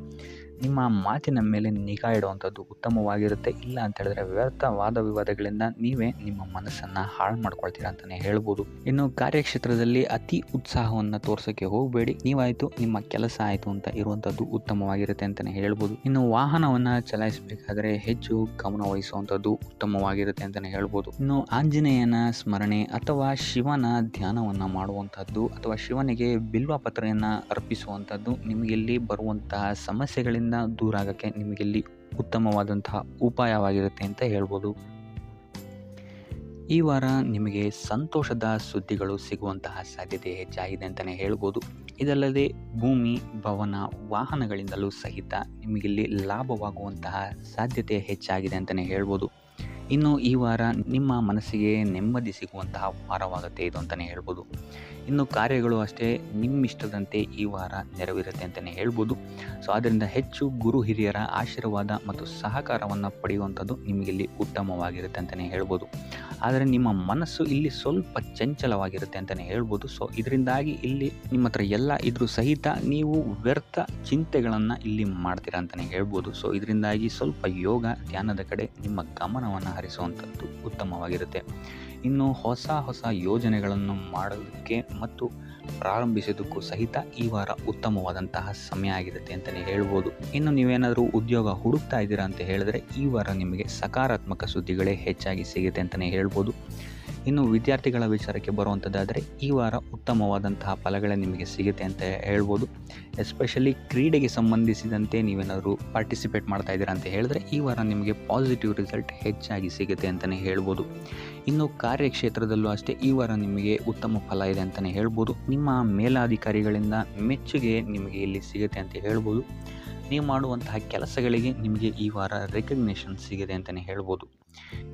ನಿಮ್ಮ ಮಾತಿನ ಮೇಲೆ ನಿಗಾ ಇಡುವಂಥದ್ದು ಉತ್ತಮವಾಗಿರುತ್ತೆ. ಇಲ್ಲ ಅಂತ ಹೇಳಿದ್ರೆ ವ್ಯರ್ಥ ವಾದ ವಿವಾದಗಳಿಂದ ನೀವೇ ನಿಮ್ಮ ಮನಸ್ಸನ್ನು ಹಾಳು ಮಾಡ್ಕೊಳ್ತೀರಾ ಅಂತಲೇ ಹೇಳ್ಬೋದು. ಇನ್ನು ಕಾರ್ಯಕ್ಷೇತ್ರದಲ್ಲಿ ಅತಿ ಉತ್ಸಾಹವನ್ನು ತೋರ್ಸೋಕ್ಕೆ ಹೋಗಬೇಡಿ. ನೀವಾಯಿತು ನಿಮ್ಮ ಕೆಲಸ ಆಯಿತು ಅಂತ ಇರುವಂಥದ್ದು ಉತ್ತಮವಾಗಿರುತ್ತೆ ಅಂತಲೇ ಹೇಳ್ಬೋದು. ಇನ್ನು ವಾಹನವನ್ನು ಚಲಾಯಿಸಬೇಕಾದ್ರೆ ಹೆಚ್ಚು ಗಮನ ವಹಿಸುವಂಥದ್ದು ಉತ್ತಮವಾಗಿರುತ್ತೆ ಅಂತಲೇ ಹೇಳ್ಬೋದು. ಇನ್ನು ಆಂಜನೇಯನ ಸ್ಮರಣೆ ಅಥವಾ ಶಿವನ ಧ್ಯಾನವನ್ನು ಮಾಡುವಂಥದ್ದು ಅಥವಾ ಶಿವನಿಗೆ ಬಿಲ್ವ ಪತ್ರೆಯನ್ನು ಅರ್ಪಿಸುವಂಥದ್ದು ನಿಮಗಿಲ್ಲಿ ಬರುವಂತಹ ಸಮಸ್ಯೆಗಳಿಂದ ದೂರ ಆಗೋಕ್ಕೆ ನಿಮಗಿಲ್ಲಿ ಉತ್ತಮವಾದಂತಹ ಉಪಾಯವಾಗಿರುತ್ತೆ ಅಂತ ಹೇಳ್ಬೋದು. ಈ ವಾರ ನಿಮಗೆ ಸಂತೋಷದ ಸುದ್ದಿಗಳು ಸಿಗುವಂತಹ ಸಾಧ್ಯತೆ ಹೆಚ್ಚಾಗಿದೆ ಅಂತಲೇ ಹೇಳ್ಬೋದು. ಇದಲ್ಲದೆ ಭೂಮಿ, ಭವನ, ವಾಹನಗಳಿಂದಲೂ ಸಹಿತ ನಿಮಗಿಲ್ಲಿ ಲಾಭವಾಗುವಂತಹ ಸಾಧ್ಯತೆ ಹೆಚ್ಚಾಗಿದೆ ಅಂತಲೇ ಹೇಳ್ಬೋದು. ಇನ್ನು ಈ ವಾರ ನಿಮ್ಮ ಮನಸ್ಸಿಗೆ ನೆಮ್ಮದಿ ಸಿಗುವಂತಹ ವಾರವಾಗುತ್ತೆ ಇದು ಅಂತಲೇ ಹೇಳ್ಬೋದು. ಇನ್ನು ಕಾರ್ಯಗಳು ಅಷ್ಟೇ ನಿಮ್ಮಿಷ್ಟದಂತೆ ಈ ವಾರ ನೆರವೇರುತ್ತೆ ಅಂತಲೇ ಹೇಳ್ಬೋದು. ಸೊ ಆದ್ದರಿಂದ ಹೆಚ್ಚು ಗುರು ಹಿರಿಯರ ಆಶೀರ್ವಾದ ಮತ್ತು ಸಹಕಾರವನ್ನು ಪಡೆಯುವಂಥದ್ದು ನಿಮಗಿಲ್ಲಿ ಉತ್ತಮವಾಗಿರುತ್ತೆ ಅಂತಲೇ ಹೇಳ್ಬೋದು. ಆದರೆ ನಿಮ್ಮ ಮನಸ್ಸು ಇಲ್ಲಿ ಸ್ವಲ್ಪ ಚಂಚಲವಾಗಿರುತ್ತೆ ಅಂತಲೇ ಹೇಳ್ಬೋದು. ಸೊ ಇದರಿಂದಾಗಿ ಇಲ್ಲಿ ನಿಮ್ಮ ಹತ್ರ ಎಲ್ಲ ಇದ್ರೂ ಸಹಿತ ನೀವು ವ್ಯರ್ಥ ಚಿಂತೆಗಳನ್ನು ಇಲ್ಲಿ ಮಾಡ್ತೀರಾ ಅಂತಲೇ ಹೇಳ್ಬೋದು. ಸೊ ಇದರಿಂದಾಗಿ ಸ್ವಲ್ಪ ಯೋಗ ಧ್ಯಾನದ ಕಡೆ ನಿಮ್ಮ ಗಮನವನ್ನು ಹರಿಸುವಂಥದ್ದು ಉತ್ತಮವಾಗಿರುತ್ತೆ. ಇನ್ನು ಹೊಸ ಯೋಜನೆಗಳನ್ನು ಮಾಡೋದಕ್ಕೆ ಮತ್ತು ಪ್ರಾರಂಭಿಸೋದಕ್ಕೂ ಸಹಿತ ಈ ವಾರ ಉತ್ತಮವಾದಂತಹ ಸಮಯ ಆಗಿರುತ್ತೆ ಅಂತಲೇ ಹೇಳ್ಬೋದು. ಇನ್ನು ನೀವೇನಾದರೂ ಉದ್ಯೋಗ ಹುಡುಕ್ತಾ ಇದ್ದೀರಾ ಅಂತ ಹೇಳಿದ್ರೆ ಈ ವಾರ ನಿಮಗೆ ಸಕಾರಾತ್ಮಕ ಸುದ್ದಿಗಳೇ ಹೆಚ್ಚಾಗಿ ಸಿಗುತ್ತೆ ಅಂತಲೇ ಹೇಳ್ಬೋದು. ಇನ್ನು ವಿದ್ಯಾರ್ಥಿಗಳ ವಿಚಾರಕ್ಕೆ ಬರುವಂಥದ್ದಾದರೆ ಈ ವಾರ ಉತ್ತಮವಾದಂತಹ ಫಲಗಳೇ ನಿಮಗೆ ಸಿಗುತ್ತೆ ಅಂತ ಹೇಳ್ಬೋದು. ಎಸ್ಪೆಷಲಿ ಕ್ರೀಡೆಗೆ ಸಂಬಂಧಿಸಿದಂತೆ ನೀವೇನಾದರೂ ಪಾರ್ಟಿಸಿಪೇಟ್ ಮಾಡ್ತಾ ಇದ್ದೀರಾ ಅಂತ ಹೇಳಿದ್ರೆ ಈ ವಾರ ನಿಮಗೆ ಪಾಸಿಟಿವ್ ರಿಸಲ್ಟ್ ಹೆಚ್ಚಾಗಿ ಸಿಗುತ್ತೆ ಅಂತಲೇ ಹೇಳ್ಬೋದು. ಇನ್ನು ಕಾರ್ಯಕ್ಷೇತ್ರದಲ್ಲೂ ಅಷ್ಟೇ ಈ ವಾರ ನಿಮಗೆ ಉತ್ತಮ ಫಲ ಇದೆ ಅಂತಲೇ ಹೇಳ್ಬೋದು. ನಿಮ್ಮ ಮೇಲಾಧಿಕಾರಿಗಳಿಂದ ಮೆಚ್ಚುಗೆ ನಿಮಗೆ ಇಲ್ಲಿ ಸಿಗುತ್ತೆ ಅಂತ ಹೇಳ್ಬೋದು. ನೀವು ಮಾಡುವಂತಹ ಕೆಲಸಗಳಿಗೆ ನಿಮಗೆ ಈ ವಾರ ರೆಕಗ್ನೇಷನ್ ಸಿಗಿದೆ ಅಂತಲೇ ಹೇಳ್ಬೋದು.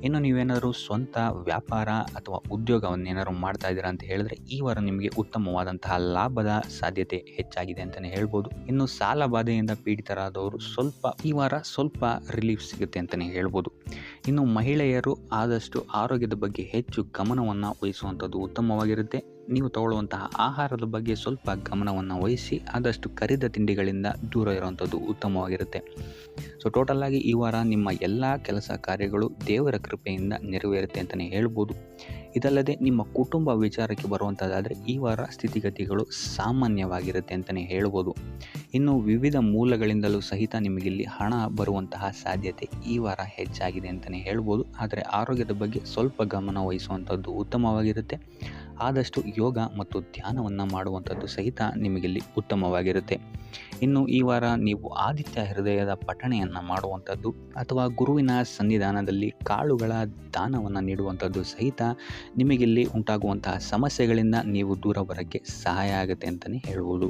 ಇನ್ನು ನೀವೇನಾದರೂ ಸ್ವಂತ ವ್ಯಾಪಾರ ಅಥವಾ ಉದ್ಯೋಗವನ್ನೇನಾದ್ರು ಮಾಡ್ತಾ ಇದ್ದೀರಾ ಅಂತ ಹೇಳಿದ್ರೆ ಈ ವಾರ ನಿಮಗೆ ಉತ್ತಮವಾದಂತಹ ಲಾಭದ ಸಾಧ್ಯತೆ ಹೆಚ್ಚಾಗಿದೆ ಅಂತಲೇ ಹೇಳ್ಬೋದು. ಇನ್ನು ಸಾಲ ಬಾಧೆಯಿಂದ ಪೀಡಿತರಾದವರು ಈ ವಾರ ಸ್ವಲ್ಪ ರಿಲೀಫ್ ಸಿಗುತ್ತೆ ಅಂತಲೇ ಹೇಳ್ಬೋದು. ಇನ್ನು ಮಹಿಳೆಯರು ಆದಷ್ಟು ಆರೋಗ್ಯದ ಬಗ್ಗೆ ಹೆಚ್ಚು ಗಮನವನ್ನು ವಹಿಸುವಂಥದ್ದು ಉತ್ತಮವಾಗಿರುತ್ತೆ. ನೀವು ತಗೊಳ್ಳುವಂತಹ ಆಹಾರದ ಬಗ್ಗೆ ಸ್ವಲ್ಪ ಗಮನವನ್ನು ವಹಿಸಿ ಆದಷ್ಟು ಕರಿದ ತಿಂಡಿಗಳಿಂದ ದೂರ ಇರುವಂಥದ್ದು ಉತ್ತಮವಾಗಿರುತ್ತೆ. ಸೊ ಟೋಟಲ್ ಆಗಿ ಈ ವಾರ ನಿಮ್ಮ ಎಲ್ಲ ಕೆಲಸ ಕಾರ್ಯಗಳು ದೇವರ ಕೃಪೆಯಿಂದ ನೆರವೇರುತ್ತೆ ಅಂತಲೇ ಹೇಳ್ಬೋದು. ಇದಲ್ಲದೆ ನಿಮ್ಮ ಕುಟುಂಬ ವಿಚಾರಕ್ಕೆ ಬರುವಂಥದ್ದಾದರೆ ಈ ವಾರ ಸ್ಥಿತಿಗತಿಗಳು ಸಾಮಾನ್ಯವಾಗಿರುತ್ತೆ ಅಂತಲೇ ಹೇಳ್ಬೋದು. ಇನ್ನು ವಿವಿಧ ಮೂಲಗಳಿಂದಲೂ ಸಹಿತ ನಿಮಗಿಲ್ಲಿ ಹಣ ಬರುವಂತಹ ಸಾಧ್ಯತೆ ಈ ವಾರ ಹೆಚ್ಚಾಗಿದೆ ಅಂತಲೇ ಹೇಳ್ಬೋದು. ಆದರೆ ಆರೋಗ್ಯದ ಬಗ್ಗೆ ಸ್ವಲ್ಪ ಗಮನ ವಹಿಸುವಂಥದ್ದು ಉತ್ತಮವಾಗಿರುತ್ತೆ. ಆದಷ್ಟು ಯೋಗ ಮತ್ತು ಧ್ಯಾನವನ್ನು ಮಾಡುವಂಥದ್ದು ಸಹಿತ ನಿಮಗಿಲ್ಲಿ ಉತ್ತಮವಾಗಿರುತ್ತೆ. ಇನ್ನು ಈ ವಾರ ನೀವು ಆದಿತ್ಯ ಹೃದಯದ ಪಠಣೆಯನ್ನು ಮಾಡುವಂಥದ್ದು ಅಥವಾ ಗುರುವಿನ ಸನ್ನಿಧಾನದಲ್ಲಿ ಕಾಳುಗಳ ದಾನವನ್ನು ನೀಡುವಂಥದ್ದು ಸಹಿತ ನಿಮಗಿಲ್ಲಿ ಉಂಟಾಗುವಂತಹ ಸಮಸ್ಯೆಗಳಿಂದ ನೀವು ದೂರ ಬರೋಕ್ಕೆ ಸಹಾಯ ಆಗುತ್ತೆ ಅಂತಲೇ ಹೇಳ್ಬೋದು.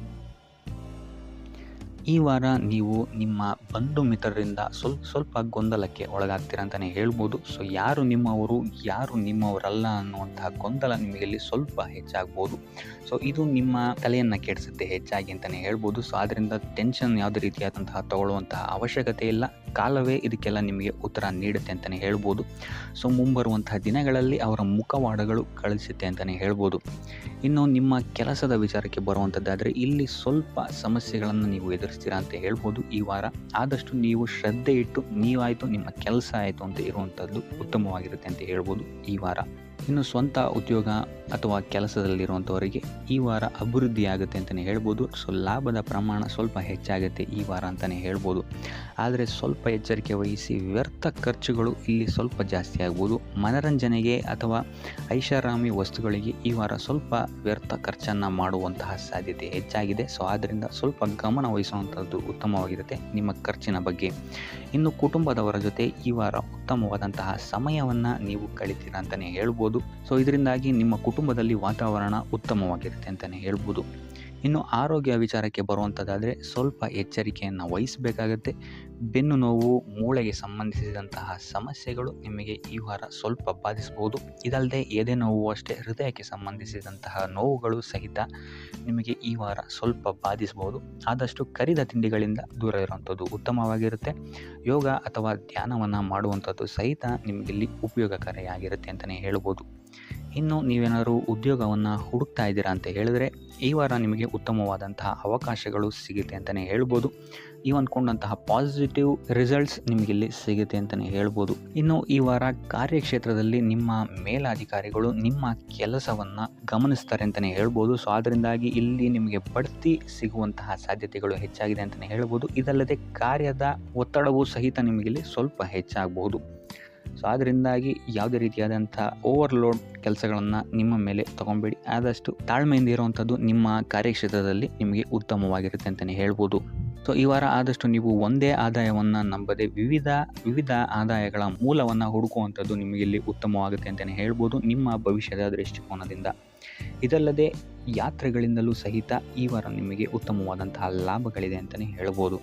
ಈ ವಾರ ನೀವು ನಿಮ್ಮ ಬಂಧು ಮಿತ್ರರಿಂದ ಸ್ವಲ್ಪ ಗೊಂದಲಕ್ಕೆ ಒಳಗಾಗ್ತೀರ ಅಂತಲೇ ಹೇಳ್ಬೋದು. ಸೊ ಯಾರು ನಿಮ್ಮವರು ಯಾರು ನಿಮ್ಮವರಲ್ಲ ಅನ್ನುವಂತಹ ಗೊಂದಲ ನಿಮಗಿಲ್ಲಿ ಸ್ವಲ್ಪ ಹೆಚ್ಚಾಗ್ಬೋದು. ಸೊ ಇದು ನಿಮ್ಮ ತಲೆಯನ್ನು ಕೆಡಿಸುತ್ತೆ ಹೆಚ್ಚಾಗಿ ಅಂತಲೇ ಹೇಳ್ಬೋದು. ಸೊ ಆದ್ದರಿಂದ ಟೆನ್ಷನ್ ಯಾವುದೇ ರೀತಿಯಾದಂತಹ ತಗೊಳ್ಳುವಂತಹ ಅವಶ್ಯಕತೆ ಇಲ್ಲ. ಕಾಲವೇ ಇದಕ್ಕೆಲ್ಲ ನಿಮಗೆ ಉತ್ತರ ನೀಡುತ್ತೆ ಅಂತಲೇ ಹೇಳ್ಬೋದು. ಸೊ ಮುಂಬರುವಂತಹ ದಿನಗಳಲ್ಲಿ ಅವರ ಮುಖವಾಡಗಳು ಕಳಿಸುತ್ತೆ ಅಂತಲೇ ಹೇಳ್ಬೋದು. ಇನ್ನು ನಿಮ್ಮ ಕೆಲಸದ ವಿಚಾರಕ್ಕೆ ಬರುವಂಥದ್ದಾದರೆ ಇಲ್ಲಿ ಸ್ವಲ್ಪ ಸಮಸ್ಯೆಗಳನ್ನು ನೀವು ಎದುರಿಸ್ತೀರಾ ಅಂತ ಹೇಳ್ಬೋದು. ಈ ವಾರ ಆದಷ್ಟು ನೀವು ಶ್ರದ್ಧೆ ಇಟ್ಟು ನೀವಾಯಿತು ನಿಮ್ಮ ಕೆಲಸ ಆಯಿತು ಅಂತ ಇರುವಂಥದ್ದು ಉತ್ತಮವಾಗಿರುತ್ತೆ ಅಂತ ಹೇಳ್ಬೋದು ಈ ವಾರ. ಇನ್ನು ಸ್ವಂತ ಉದ್ಯೋಗ ಅಥವಾ ಕೆಲಸದಲ್ಲಿರುವಂಥವರಿಗೆ ಈ ವಾರ ಅಭಿವೃದ್ಧಿ ಆಗುತ್ತೆ ಅಂತಲೇ ಹೇಳ್ಬೋದು. ಸೊ ಲಾಭದ ಪ್ರಮಾಣ ಸ್ವಲ್ಪ ಹೆಚ್ಚಾಗುತ್ತೆ ಈ ವಾರ ಅಂತಲೇ ಹೇಳ್ಬೋದು. ಆದರೆ ಸ್ವಲ್ಪ ಎಚ್ಚರಿಕೆ ವಹಿಸಿ, ವ್ಯರ್ಥ ಖರ್ಚುಗಳು ಇಲ್ಲಿ ಸ್ವಲ್ಪ ಜಾಸ್ತಿ ಆಗ್ಬೋದು. ಮನರಂಜನೆಗೆ ಅಥವಾ ಐಷಾರಾಮಿ ವಸ್ತುಗಳಿಗೆ ಈ ವಾರ ಸ್ವಲ್ಪ ವ್ಯರ್ಥ ಖರ್ಚನ್ನು ಮಾಡುವಂತಹ ಸಾಧ್ಯತೆ ಹೆಚ್ಚಾಗಿದೆ. ಸೊ ಆದ್ದರಿಂದ ಸ್ವಲ್ಪ ಗಮನ ವಹಿಸುವಂಥದ್ದು ಉತ್ತಮವಾಗಿರುತ್ತೆ ನಿಮ್ಮ ಖರ್ಚಿನ ಬಗ್ಗೆ. ಇನ್ನು ಕುಟುಂಬದವರ ಜೊತೆ ಈ ವಾರ ಉತ್ತಮವಾದಂತಹ ಸಮಯವನ್ನು ನೀವು ಕಳಿತೀರ ಅಂತಲೇ ಹೇಳ್ಬೋದು. ಸೊ ಇದರಿಂದಾಗಿ ನಿಮ್ಮ ಕುಟುಂಬದಲ್ಲಿ ವಾತಾವರಣ ಉತ್ತಮವಾಗಿರುತ್ತೆ ಅಂತಲೇ ಹೇಳ್ಬೋದು. ಇನ್ನು ಆರೋಗ್ಯ ವಿಚಾರಕ್ಕೆ ಬರುವಂಥದ್ದಾದರೆ ಸ್ವಲ್ಪ ಎಚ್ಚರಿಕೆಯನ್ನು ವಹಿಸಬೇಕಾಗತ್ತೆ. ಬೆನ್ನು ನೋವು, ಮೂಳೆಗೆ ಸಂಬಂಧಿಸಿದಂತಹ ಸಮಸ್ಯೆಗಳು ನಿಮಗೆ ಈ ವಾರ ಸ್ವಲ್ಪ ಬಾಧಿಸಬಹುದು. ಇದಲ್ಲದೆ ಎದೆ ನೋವು ಅಷ್ಟೇ, ಹೃದಯಕ್ಕೆ ಸಂಬಂಧಿಸಿದಂತಹ ನೋವುಗಳು ಸಹಿತ ನಿಮಗೆ ಈ ವಾರ ಸ್ವಲ್ಪ ಬಾಧಿಸಬಹುದು. ಆದಷ್ಟು ಕರಿದ ತಿಂಡಿಗಳಿಂದ ದೂರ ಇರುವಂಥದ್ದು ಉತ್ತಮವಾಗಿರುತ್ತೆ. ಯೋಗ ಅಥವಾ ಧ್ಯಾನವನ್ನು ಮಾಡುವಂಥದ್ದು ಸಹಿತ ನಿಮಗಿಲ್ಲಿ ಉಪಯೋಗಕಾರಿಯಾಗಿರುತ್ತೆ ಅಂತಲೇ ಹೇಳ್ಬೋದು. ಇನ್ನು ನೀವೇನಾದರೂ ಉದ್ಯೋಗವನ್ನು ಹುಡುಕ್ತಾ ಇದ್ದೀರಾ ಅಂತ ಹೇಳಿದ್ರೆ ಈ ವಾರ ನಿಮಗೆ ಉತ್ತಮವಾದಂತಹ ಅವಕಾಶಗಳು ಸಿಗುತ್ತೆ ಅಂತಲೇ ಹೇಳ್ಬೋದು. ನೀವು ಅಂದ್ಕೊಂಡಂತಹ ಪಾಸಿಟಿವ್ ರಿಸಲ್ಟ್ಸ್ ನಿಮಗಿಲ್ಲಿ ಸಿಗುತ್ತೆ ಅಂತಲೇ ಹೇಳ್ಬೋದು. ಇನ್ನು ಈ ವಾರ ಕಾರ್ಯಕ್ಷೇತ್ರದಲ್ಲಿ ನಿಮ್ಮ ಮೇಲಾಧಿಕಾರಿಗಳು ನಿಮ್ಮ ಕೆಲಸವನ್ನು ಗಮನಿಸ್ತಾರೆ ಅಂತಲೇ ಹೇಳ್ಬೋದು. ಸೊ ಅದರಿಂದಾಗಿ ಇಲ್ಲಿ ನಿಮಗೆ ಬಡ್ತಿ ಸಿಗುವಂತಹ ಸಾಧ್ಯತೆಗಳು ಹೆಚ್ಚಾಗಿದೆ ಅಂತಲೇ ಹೇಳ್ಬೋದು. ಇದಲ್ಲದೆ ಕಾರ್ಯದ ಒತ್ತಡವೂ ಸಹಿತ ನಿಮಗಿಲ್ಲಿ ಸ್ವಲ್ಪ ಹೆಚ್ಚಾಗಬಹುದು. ಸೊ ಅದರಿಂದಾಗಿ ಯಾವುದೇ ರೀತಿಯಾದಂಥ ಓವರ್ಲೋಡ್ ಕೆಲಸಗಳನ್ನು ನಿಮ್ಮ ಮೇಲೆ ತೊಗೊಬೇಡಿ. ಆದಷ್ಟು ತಾಳ್ಮೆಯಿಂದ ಇರುವಂಥದ್ದು ನಿಮ್ಮ ಕಾರ್ಯಕ್ಷೇತ್ರದಲ್ಲಿ ನಿಮಗೆ ಉತ್ತಮವಾಗಿರುತ್ತೆ ಅಂತಲೇ ಹೇಳ್ಬೋದು. ಸೊ ಈ ವಾರ ಆದಷ್ಟು ನೀವು ಒಂದೇ ಆದಾಯವನ್ನು ನಂಬದೆ ವಿವಿಧ ಆದಾಯಗಳ ಮೂಲವನ್ನು ಹುಡುಕುವಂಥದ್ದು ನಿಮಗಿಲ್ಲಿ ಉತ್ತಮವಾಗುತ್ತೆ ಅಂತಲೇ ಹೇಳ್ಬೋದು ನಿಮ್ಮ ಭವಿಷ್ಯದ ದೃಷ್ಟಿಕೋನದಿಂದ. ಇದಲ್ಲದೆ ಯಾತ್ರೆಗಳಿಂದಲೂ ಸಹಿತ ಈ ವಾರ ನಿಮಗೆ ಉತ್ತಮವಾದಂತಹ ಲಾಭಗಳಿದೆ ಅಂತಲೇ ಹೇಳ್ಬೋದು.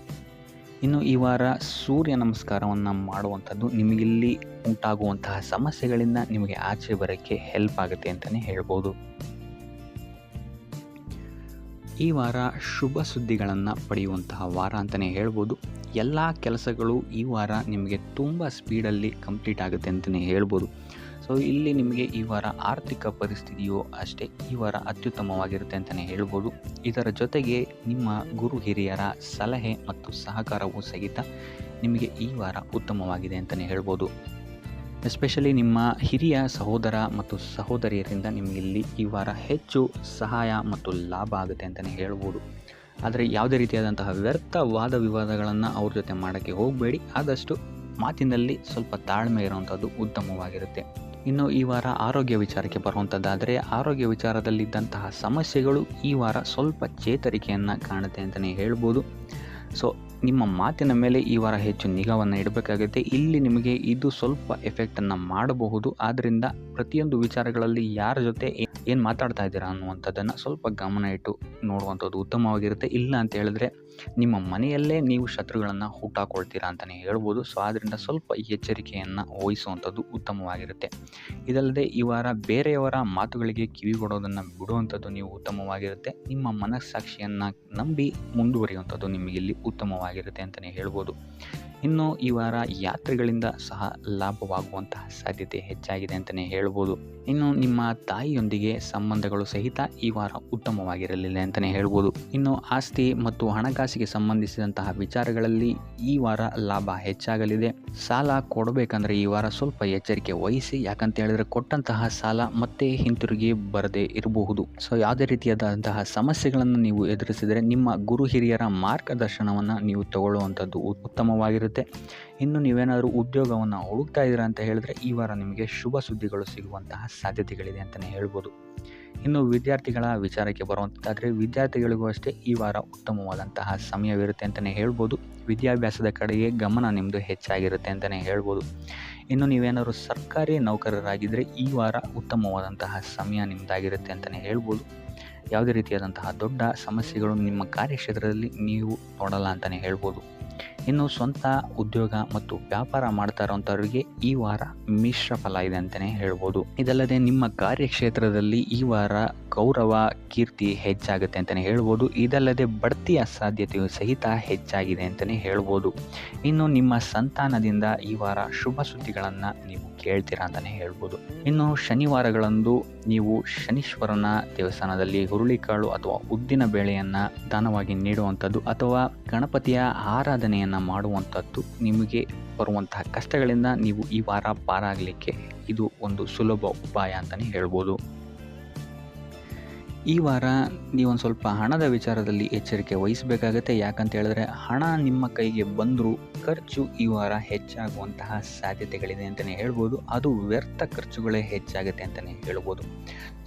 ಇನ್ನು ಈ ವಾರ ಸೂರ್ಯ ನಮಸ್ಕಾರವನ್ನು ಮಾಡುವಂಥದ್ದು ನಿಮಗಿಲ್ಲಿ ಉಂಟಾಗುವಂತಹ ಸಮಸ್ಯೆಗಳಿಂದ ನಿಮಗೆ ಆಚೆ ಬರೋಕ್ಕೆ ಹೆಲ್ಪ್ ಆಗುತ್ತೆ ಅಂತಲೇ ಹೇಳ್ಬೋದು. ಈ ವಾರ ಶುಭ ಸುದ್ದಿಗಳನ್ನು ಪಡೆಯುವಂತಹ ವಾರ ಅಂತಲೇ ಹೇಳ್ಬೋದು. ಎಲ್ಲ ಕೆಲಸಗಳು ಈ ವಾರ ನಿಮಗೆ ತುಂಬ ಸ್ಪೀಡಲ್ಲಿ ಕಂಪ್ಲೀಟ್ ಆಗುತ್ತೆ ಅಂತಲೇ ಹೇಳ್ಬೋದು. ಸೊ ಇಲ್ಲಿ ನಿಮಗೆ ಈ ವಾರ ಆರ್ಥಿಕ ಪರಿಸ್ಥಿತಿಯು ಅಷ್ಟೇ ಈ ವಾರ ಅತ್ಯುತ್ತಮವಾಗಿರುತ್ತೆ ಅಂತಲೇ ಹೇಳ್ಬೋದು. ಇದರ ಜೊತೆಗೆ ನಿಮ್ಮ ಗುರು ಹಿರಿಯರ ಸಲಹೆ ಮತ್ತು ಸಹಕಾರವೂ ಸಹಿತ ನಿಮಗೆ ಈ ವಾರ ಉತ್ತಮವಾಗಿದೆ ಅಂತಲೇ ಹೇಳ್ಬೋದು. ಎಸ್ಪೆಷಲಿ ನಿಮ್ಮ ಹಿರಿಯ ಸಹೋದರ ಮತ್ತು ಸಹೋದರಿಯರಿಂದ ನಿಮಗಿಲ್ಲಿ ಈ ವಾರ ಹೆಚ್ಚು ಸಹಾಯ ಮತ್ತು ಲಾಭ ಆಗುತ್ತೆ ಅಂತಲೇ ಹೇಳ್ಬೋದು. ಆದರೆ ಯಾವುದೇ ರೀತಿಯಾದಂತಹ ವ್ಯರ್ಥ ವಾದ ವಿವಾದಗಳನ್ನು ಅವ್ರ ಜೊತೆ ಮಾಡೋಕ್ಕೆ ಹೋಗಬೇಡಿ. ಆದಷ್ಟು ಮಾತಿನಲ್ಲಿ ಸ್ವಲ್ಪ ತಾಳ್ಮೆ ಇರುವಂಥದ್ದು ಉತ್ತಮವಾಗಿರುತ್ತೆ. ಇನ್ನು ಈ ವಾರ ಆರೋಗ್ಯ ವಿಚಾರಕ್ಕೆ ಬರುವಂಥದ್ದಾದರೆ ಆರೋಗ್ಯ ವಿಚಾರದಲ್ಲಿದ್ದಂತಹ ಸಮಸ್ಯೆಗಳು ಈ ವಾರ ಸ್ವಲ್ಪ ಚೇತರಿಕೆಯನ್ನು ಕಾಣುತ್ತೆ ಅಂತಲೇ ಹೇಳ್ಬೋದು. ಸೊ ನಿಮ್ಮ ಮಾತಿನ ಮೇಲೆ ಈ ವಾರ ಹೆಚ್ಚು ನಿಗಾವನ್ನು ಇಡಬೇಕಾಗುತ್ತೆ. ಇಲ್ಲಿ ನಿಮಗೆ ಇದು ಸ್ವಲ್ಪ ಎಫೆಕ್ಟನ್ನು ಮಾಡಬಹುದು. ಆದ್ದರಿಂದ ಪ್ರತಿಯೊಂದು ವಿಚಾರಗಳಲ್ಲಿ ಯಾರ ಜೊತೆ ಏನು ಮಾತಾಡ್ತಾ ಇದ್ದೀರಾ ಅನ್ನುವಂಥದ್ದನ್ನು ಸ್ವಲ್ಪ ಗಮನ ಇಟ್ಟು ನೋಡುವಂಥದ್ದು ಉತ್ತಮವಾಗಿರುತ್ತೆ. ಇಲ್ಲ ಅಂತ ಹೇಳಿದ್ರೆ ನಿಮ್ಮ ಮನೆಯಲ್ಲೇ ನೀವು ಶತ್ರುಗಳನ್ನು ಹುಟ್ಟಾಕೊಳ್ತೀರಾ ಅಂತಲೇ ಹೇಳ್ಬೋದು. ಸೊ ಆದ್ದರಿಂದ ಸ್ವಲ್ಪ ಎಚ್ಚರಿಕೆಯನ್ನು ವಹಿಸುವಂಥದ್ದು ಉತ್ತಮವಾಗಿರುತ್ತೆ. ಇದಲ್ಲದೆ ಈ ವಾರ ಬೇರೆಯವರ ಮಾತುಗಳಿಗೆ ಕಿವಿಗೊಡೋದನ್ನು ಬಿಡುವಂಥದ್ದು ನೀವು ಉತ್ತಮವಾಗಿರುತ್ತೆ. ನಿಮ್ಮ ಮನಸ್ಸಾಕ್ಷಿಯನ್ನು ನಂಬಿ ಮುಂದುವರಿಯುವಂಥದ್ದು ನಿಮಗಿಲ್ಲಿ ಉತ್ತಮವಾಗಿರುತ್ತೆ ಅಂತಲೇ ಹೇಳ್ಬೋದು. ಇನ್ನು ಈ ವಾರ ಯಾತ್ರೆಗಳಿಂದ ಸಹ ಲಾಭವಾಗುವಂತಹ ಸಾಧ್ಯತೆ ಹೆಚ್ಚಾಗಿದೆ ಅಂತಲೇ ಹೇಳ್ಬೋದು. ಇನ್ನು ನಿಮ್ಮ ತಾಯಿಯೊಂದಿಗೆ ಸಂಬಂಧಗಳು ಸಹಿತ ಈ ವಾರ ಉತ್ತಮವಾಗಿರಲಿಲ್ಲ ಅಂತಲೇ ಹೇಳ್ಬೋದು. ಇನ್ನು ಆಸ್ತಿ ಮತ್ತು ಹಣಕಾಸಿಗೆ ಸಂಬಂಧಿಸಿದಂತಹ ವಿಚಾರಗಳಲ್ಲಿ ಈ ವಾರ ಲಾಭ ಹೆಚ್ಚಾಗಲಿದೆ. ಸಾಲ ಕೊಡಬೇಕಂದ್ರೆ ಈ ವಾರ ಸ್ವಲ್ಪ ಎಚ್ಚರಿಕೆ ವಹಿಸಿ. ಯಾಕಂತ ಹೇಳಿದ್ರೆ ಕೊಟ್ಟಂತಹ ಸಾಲ ಮತ್ತೆ ಹಿಂತಿರುಗಿ ಬರದೇ ಇರಬಹುದು. ಸೊ ಯಾವುದೇ ರೀತಿಯಾದಂತಹ ಸಮಸ್ಯೆಗಳನ್ನು ನೀವು ಎದುರಿಸಿದರೆ ನಿಮ್ಮ ಗುರು ಹಿರಿಯರ ಮಾರ್ಗದರ್ಶನವನ್ನು ನೀವು ತಗೊಳ್ಳುವಂಥದ್ದು ಉತ್ತಮವಾಗಿರುತ್ತೆ. ಇನ್ನು ನೀವೇನಾದರೂ ಉದ್ಯೋಗವನ್ನು ಹುಡುಕ್ತಾ ಇದ್ದೀರಾ ಅಂತ ಹೇಳಿದ್ರೆ ಈ ವಾರ ನಿಮಗೆ ಶುಭ ಸುದ್ದಿಗಳು ಸಿಗುವಂತಹ ಸಾಧ್ಯತೆಗಳಿದೆ ಅಂತಲೇ ಹೇಳ್ಬೋದು. ಇನ್ನು ವಿದ್ಯಾರ್ಥಿಗಳ ವಿಚಾರಕ್ಕೆ ಬರುವಂಥದ್ದಾದರೆ ವಿದ್ಯಾರ್ಥಿಗಳಿಗೂ ಅಷ್ಟೇ ಈ ವಾರ ಉತ್ತಮವಾದಂತಹ ಸಮಯವಿರುತ್ತೆ ಅಂತಲೇ ಹೇಳ್ಬೋದು. ವಿದ್ಯಾಭ್ಯಾಸದ ಕಡೆಗೆ ಗಮನ ನಿಮ್ಮದು ಹೆಚ್ಚಾಗಿರುತ್ತೆ ಅಂತಲೇ ಹೇಳ್ಬೋದು. ಇನ್ನು ನೀವೇನಾದರೂ ಸರ್ಕಾರಿ ನೌಕರರಾಗಿದ್ದರೆ ಈ ವಾರ ಉತ್ತಮವಾದಂತಹ ಸಮಯ ನಿಮ್ಮದಾಗಿರುತ್ತೆ ಅಂತಲೇ ಹೇಳ್ಬೋದು. ಯಾವುದೇ ರೀತಿಯಾದಂತಹ ದೊಡ್ಡ ಸಮಸ್ಯೆಗಳು ನಿಮ್ಮ ಕಾರ್ಯಕ್ಷೇತ್ರದಲ್ಲಿ ನೀವು ನೋಡಲ್ಲ ಅಂತಲೇ ಹೇಳ್ಬೋದು. ಇನ್ನು ಸ್ವಂತ ಉದ್ಯೋಗ ಮತ್ತು ವ್ಯಾಪಾರ ಮಾಡ್ತಾ ಇರೋಂಥವ್ರಿಗೆ ಈ ವಾರ ಮಿಶ್ರ ಫಲ ಇದೆ ಅಂತಲೇ ಹೇಳ್ಬೋದು. ಇದಲ್ಲದೆ ನಿಮ್ಮ ಕಾರ್ಯಕ್ಷೇತ್ರದಲ್ಲಿ ಈ ವಾರ ಗೌರವ ಕೀರ್ತಿ ಹೆಚ್ಚಾಗುತ್ತೆ ಅಂತಲೇ ಹೇಳ್ಬೋದು. ಇದಲ್ಲದೆ ಬಡ್ತಿಯ ಸಾಧ್ಯತೆಯು ಸಹಿತ ಹೆಚ್ಚಾಗಿದೆ ಅಂತಲೇ ಹೇಳ್ಬೋದು. ಇನ್ನು ನಿಮ್ಮ ಸಂತಾನದಿಂದ ಈ ವಾರ ಶುಭ ಸುದ್ದಿಗಳನ್ನು ನೀವು ಕೇಳ್ತೀರಾ ಅಂತಲೇ ಹೇಳ್ಬೋದು. ಇನ್ನು ಶನಿವಾರಗಳಂದು ನೀವು ಶನೀಶ್ವರನ ದೇವಸ್ಥಾನದಲ್ಲಿ ಹುರುಳಿಕಾಳು ಅಥವಾ ಉದ್ದಿನ ಬೇಳೆಯನ್ನು ದಾನವಾಗಿ ನೀಡುವಂಥದ್ದು ಅಥವಾ ಗಣಪತಿಯ ಆರಾಧನೆಯನ್ನು ಮಾಡುವಂಥದ್ದು ನಿಮಗೆ ಬರುವಂತಹ ಕಷ್ಟಗಳಿಂದ ನೀವು ಈ ವಾರ ಪಾರಾಗಲಿಕ್ಕೆ ಇದು ಒಂದು ಸುಲಭ ಉಪಾಯ ಅಂತಲೇ ಹೇಳ್ಬೋದು. ಈ ವಾರ ನೀವೊಂದು ಸ್ವಲ್ಪ ಹಣದ ವಿಚಾರದಲ್ಲಿ ಎಚ್ಚರಿಕೆ ವಹಿಸಬೇಕಾಗತ್ತೆ. ಯಾಕಂತ ಹೇಳಿದ್ರೆ ಹಣ ನಿಮ್ಮ ಕೈಗೆ ಬಂದರೂ ಖರ್ಚು ಈ ವಾರ ಹೆಚ್ಚಾಗುವಂತಹ ಸಾಧ್ಯತೆಗಳಿದೆ ಅಂತಲೇ ಹೇಳ್ಬೋದು. ಅದು ವ್ಯರ್ಥ ಖರ್ಚುಗಳೇ ಹೆಚ್ಚಾಗುತ್ತೆ ಅಂತಲೇ ಹೇಳ್ಬೋದು.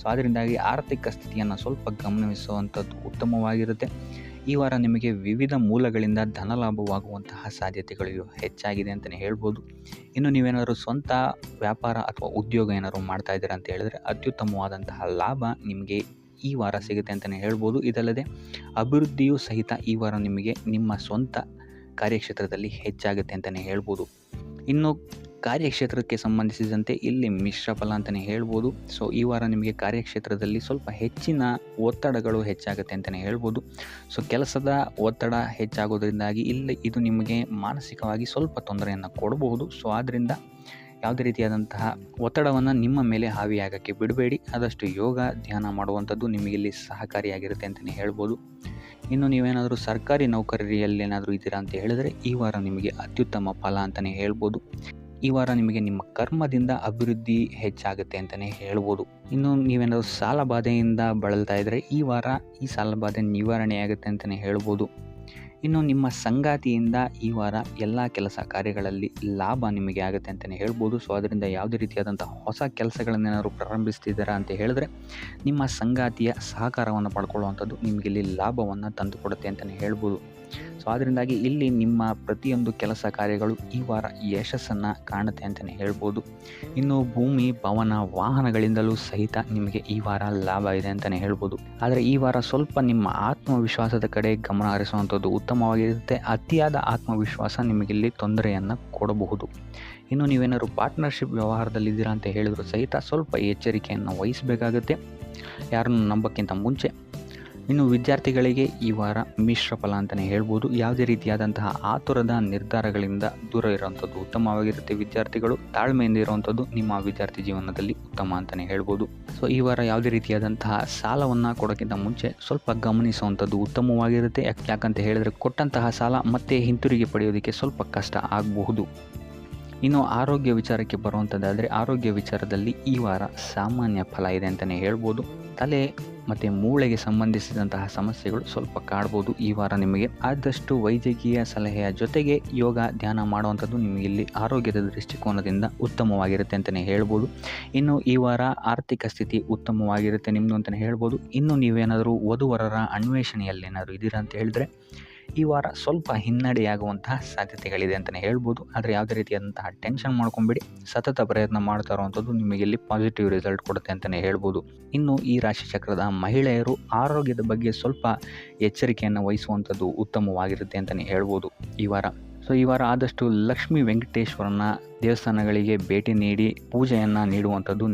ಸೊ ಅದರಿಂದಾಗಿ ಆರ್ಥಿಕ ಸ್ಥಿತಿಯನ್ನು ಸ್ವಲ್ಪ ಗಮನಿಸುವಂಥದ್ದು ಉತ್ತಮವಾಗಿರುತ್ತೆ. ಈ ವಾರ ನಿಮಗೆ ವಿವಿಧ ಮೂಲಗಳಿಂದ ಧನ ಲಾಭವಾಗುವಂತಹ ಸಾಧ್ಯತೆಗಳು ಹೆಚ್ಚಾಗಿದೆ ಅಂತಲೇ ಹೇಳ್ಬೋದು. ಇನ್ನು ನೀವೇನಾದರೂ ಸ್ವಂತ ವ್ಯಾಪಾರ ಅಥವಾ ಉದ್ಯೋಗ ಏನಾದರೂ ಮಾಡ್ತಾ ಇದ್ದೀರಾ ಅಂತ ಹೇಳಿದ್ರೆ ಅತ್ಯುತ್ತಮವಾದಂತಹ ಲಾಭ ನಿಮಗೆ ಈ ವಾರ ಸಿಗುತ್ತೆ ಅಂತಲೇ ಹೇಳ್ಬೋದು. ಇದಲ್ಲದೆ ಅಭಿವೃದ್ಧಿಯೂ ಸಹಿತ ಈ ವಾರ ನಿಮಗೆ ನಿಮ್ಮ ಸ್ವಂತ ಕಾರ್ಯಕ್ಷೇತ್ರದಲ್ಲಿ ಹೆಚ್ಚಾಗುತ್ತೆ ಅಂತಲೇ ಹೇಳ್ಬೋದು. ಇನ್ನು ಕಾರ್ಯಕ್ಷೇತ್ರಕ್ಕೆ ಸಂಬಂಧಿಸಿದಂತೆ ಇಲ್ಲಿ ಮಿಶ್ರ ಫಲ ಅಂತಲೇ ಹೇಳ್ಬೋದು. ಸೊ ಈ ವಾರ ನಿಮಗೆ ಕಾರ್ಯಕ್ಷೇತ್ರದಲ್ಲಿ ಸ್ವಲ್ಪ ಹೆಚ್ಚಿನ ಒತ್ತಡಗಳು ಹೆಚ್ಚಾಗುತ್ತೆ ಅಂತಲೇ ಹೇಳ್ಬೋದು. ಸೊ ಕೆಲಸದ ಒತ್ತಡ ಹೆಚ್ಚಾಗೋದ್ರಿಂದಾಗಿ ಇಲ್ಲಿ ಇದು ನಿಮಗೆ ಮಾನಸಿಕವಾಗಿ ಸ್ವಲ್ಪ ತೊಂದರೆಯನ್ನು ಕೊಡಬಹುದು. ಸೊ ಆದ್ದರಿಂದ ಯಾವುದೇ ರೀತಿಯಾದಂತಹ ಒತ್ತಡವನ್ನು ನಿಮ್ಮ ಮೇಲೆ ಹಾವಿಯಾಗಕ್ಕೆ ಬಿಡಬೇಡಿ. ಆದಷ್ಟು ಯೋಗ ಧ್ಯಾನ ಮಾಡುವಂಥದ್ದು ನಿಮಗಿಲ್ಲಿ ಸಹಕಾರಿಯಾಗಿರುತ್ತೆ ಅಂತಲೇ ಹೇಳ್ಬೋದು. ಇನ್ನು ನೀವೇನಾದರೂ ಸರ್ಕಾರಿ ನೌಕರಿಯಲ್ಲೇನಾದರೂ ಇದ್ದೀರಾ ಅಂತ ಹೇಳಿದರೆ ಈ ವಾರ ನಿಮಗೆ ಅತ್ಯುತ್ತಮ ಫಲ ಅಂತಲೇ ಹೇಳ್ಬೋದು. ಈ ವಾರ ನಿಮಗೆ ನಿಮ್ಮ ಕರ್ಮದಿಂದ ಅಭಿವೃದ್ಧಿ ಹೆಚ್ಚಾಗುತ್ತೆ ಅಂತಲೇ ಹೇಳ್ಬೋದು. ಇನ್ನು ನೀವೇನಾದರೂ ಸಾಲ ಬಾಧೆಯಿಂದ ಬಳಲ್ತಾ ಇದ್ದರೆ ಈ ವಾರ ಈ ಸಾಲ ಬಾಧೆ ನಿವಾರಣೆಯಾಗುತ್ತೆ ಅಂತಲೇ ಹೇಳ್ಬೋದು. ಇನ್ನು ನಿಮ್ಮ ಸಂಗಾತಿಯಿಂದ ಈ ವಾರ ಎಲ್ಲ ಕೆಲಸ ಕಾರ್ಯಗಳಲ್ಲಿ ಲಾಭ ನಿಮಗೆ ಆಗುತ್ತೆ ಅಂತಲೇ ಹೇಳ್ಬೋದು. ಸೊ ಅದರಿಂದ ಯಾವುದೇ ರೀತಿಯಾದಂಥ ಹೊಸ ಕೆಲಸಗಳನ್ನೇನಾದ್ರು ಪ್ರಾರಂಭಿಸ್ತಿದ್ದೀರಾ ಅಂತ ಹೇಳಿದ್ರೆ ನಿಮ್ಮ ಸಂಗಾತಿಯ ಸಹಕಾರವನ್ನು ಪಡ್ಕೊಳ್ಳುವಂಥದ್ದು ನಿಮಗಿಲ್ಲಿ ಲಾಭವನ್ನು ತಂದುಕೊಡುತ್ತೆ ಅಂತಲೇ ಹೇಳ್ಬೋದು. ಸೊ ಅದರಿಂದಾಗಿ ಇಲ್ಲಿ ನಿಮ್ಮ ಪ್ರತಿಯೊಂದು ಕೆಲಸ ಕಾರ್ಯಗಳು ಈ ವಾರ ಯಶಸ್ಸನ್ನು ಕಾಣುತ್ತೆ ಅಂತಲೇ ಹೇಳ್ಬೋದು. ಇನ್ನು ಭೂಮಿ, ಭವನ, ವಾಹನಗಳಿಂದಲೂ ಸಹಿತ ನಿಮಗೆ ಈ ವಾರ ಲಾಭ ಇದೆ ಅಂತಲೇ ಹೇಳ್ಬೋದು. ಆದರೆ ಈ ವಾರ ಸ್ವಲ್ಪ ನಿಮ್ಮ ಆತ್ಮವಿಶ್ವಾಸದ ಕಡೆ ಗಮನ ಹರಿಸುವಂಥದ್ದು ಉತ್ತಮವಾಗಿರುತ್ತೆ. ಅತಿಯಾದ ಆತ್ಮವಿಶ್ವಾಸ ನಿಮಗಿಲ್ಲಿ ತೊಂದರೆಯನ್ನು ಕೊಡಬಹುದು. ಇನ್ನು ನೀವೇನಾದ್ರು ಪಾರ್ಟ್ನರ್ಶಿಪ್ ವ್ಯವಹಾರದಲ್ಲಿದ್ದೀರಾ ಅಂತ ಹೇಳಿದ್ರು ಸಹಿತ ಸ್ವಲ್ಪ ಎಚ್ಚರಿಕೆಯನ್ನು ವಹಿಸಬೇಕಾಗುತ್ತೆ ಯಾರನ್ನು ನಂಬೋಕ್ಕಿಂತ ಮುಂಚೆ. ಇನ್ನು ವಿದ್ಯಾರ್ಥಿಗಳಿಗೆ ಈ ವಾರ ಮಿಶ್ರ ಫಲ ಅಂತಲೇ ಹೇಳ್ಬೋದು. ಯಾವುದೇ ರೀತಿಯಾದಂತಹ ಆತುರದ ನಿರ್ಧಾರಗಳಿಂದ ದೂರ ಇರುವಂಥದ್ದು ಉತ್ತಮವಾಗಿರುತ್ತೆ. ವಿದ್ಯಾರ್ಥಿಗಳು ತಾಳ್ಮೆಯಿಂದ ಇರುವಂಥದ್ದು ನಿಮ್ಮ ವಿದ್ಯಾರ್ಥಿ ಜೀವನದಲ್ಲಿ ಉತ್ತಮ ಅಂತಲೇ ಹೇಳ್ಬೋದು. ಸೊ ಈ ವಾರ ಯಾವುದೇ ರೀತಿಯಾದಂತಹ ಸಾಲವನ್ನು ಕೊಡೋಕ್ಕಿಂತ ಮುಂಚೆ ಸ್ವಲ್ಪ ಗಮನಿಸುವಂಥದ್ದು ಉತ್ತಮವಾಗಿರುತ್ತೆ. ಯಾಕಂತ ಹೇಳಿದರೆ ಕೊಟ್ಟಂತಹ ಸಾಲ ಮತ್ತೆ ಹಿಂತಿರುಗಿ ಪಡೆಯೋದಕ್ಕೆ ಸ್ವಲ್ಪ ಕಷ್ಟ ಆಗಬಹುದು. ಇನ್ನು ಆರೋಗ್ಯ ವಿಚಾರಕ್ಕೆ ಬರುವಂಥದ್ದಾದರೆ ಆರೋಗ್ಯ ವಿಚಾರದಲ್ಲಿ ಈ ವಾರ ಸಾಮಾನ್ಯ ಫಲ ಇದೆ ಅಂತಲೇ ಹೇಳ್ಬೋದು. ತಲೆ ಮತ್ತು ಮೂಳೆಗೆ ಸಂಬಂಧಿಸಿದಂತಹ ಸಮಸ್ಯೆಗಳು ಸ್ವಲ್ಪ ಕಾಡ್ಬೋದು ಈ ವಾರ ನಿಮಗೆ. ಆದಷ್ಟು ವೈದ್ಯಕೀಯ ಸಲಹೆಯ ಜೊತೆಗೆ ಯೋಗ ಧ್ಯಾನ ಮಾಡುವಂಥದ್ದು ನಿಮಗಿಲ್ಲಿ ಆರೋಗ್ಯದ ದೃಷ್ಟಿಕೋನದಿಂದ ಉತ್ತಮವಾಗಿರುತ್ತೆ ಅಂತಲೇ ಹೇಳ್ಬೋದು. ಇನ್ನು ಈ ವಾರ ಆರ್ಥಿಕ ಸ್ಥಿತಿ ಉತ್ತಮವಾಗಿರುತ್ತೆ ನಿಮ್ಮದು ಅಂತಲೇ ಹೇಳ್ಬೋದು. ಇನ್ನು ನೀವೇನಾದರೂ ವಧುವರರ ಅನ್ವೇಷಣೆಯಲ್ಲೇನಾದರೂ ಇದ್ದೀರಾ ಅಂತ ಹೇಳಿದ್ರೆ ಈ ವಾರ ಸ್ವಲ್ಪ ಹಿನ್ನಡೆಯಾಗುವಂತಹ ಸಾಧ್ಯತೆಗಳಿದೆ ಅಂತಲೇ ಹೇಳ್ಬೋದು. ಆದರೆ ಯಾವುದೇ ರೀತಿಯಾದಂತಹ ಟೆನ್ಷನ್ ಮಾಡ್ಕೊಂಬೇಡಿ. ಸತತ ಪ್ರಯತ್ನ ಮಾಡ್ತಾ ಇರುವಂಥದ್ದು ನಿಮಗೆ ಇಲ್ಲಿ ಪಾಸಿಟಿವ್ ರಿಸಲ್ಟ್ ಕೊಡುತ್ತೆ ಅಂತಲೇ ಹೇಳ್ಬೋದು. ಇನ್ನು ಈ ರಾಶಿ ಚಕ್ರದ ಮಹಿಳೆಯರು ಆರೋಗ್ಯದ ಬಗ್ಗೆ ಸ್ವಲ್ಪ ಎಚ್ಚರಿಕೆಯನ್ನು ವಹಿಸುವಂಥದ್ದು ಉತ್ತಮವಾಗಿರುತ್ತೆ ಅಂತಲೇ ಹೇಳ್ಬೋದು ಈ ವಾರ. ಸೊ ಈ ವಾರ ಆದಷ್ಟು ಲಕ್ಷ್ಮೀ ವೆಂಕಟೇಶ್ವರನ ದೇವಸ್ಥಾನಗಳಿಗೆ ಭೇಟಿ ನೀಡಿ ಪೂಜೆಯನ್ನು ನೀಡುವಂಥದ್ದು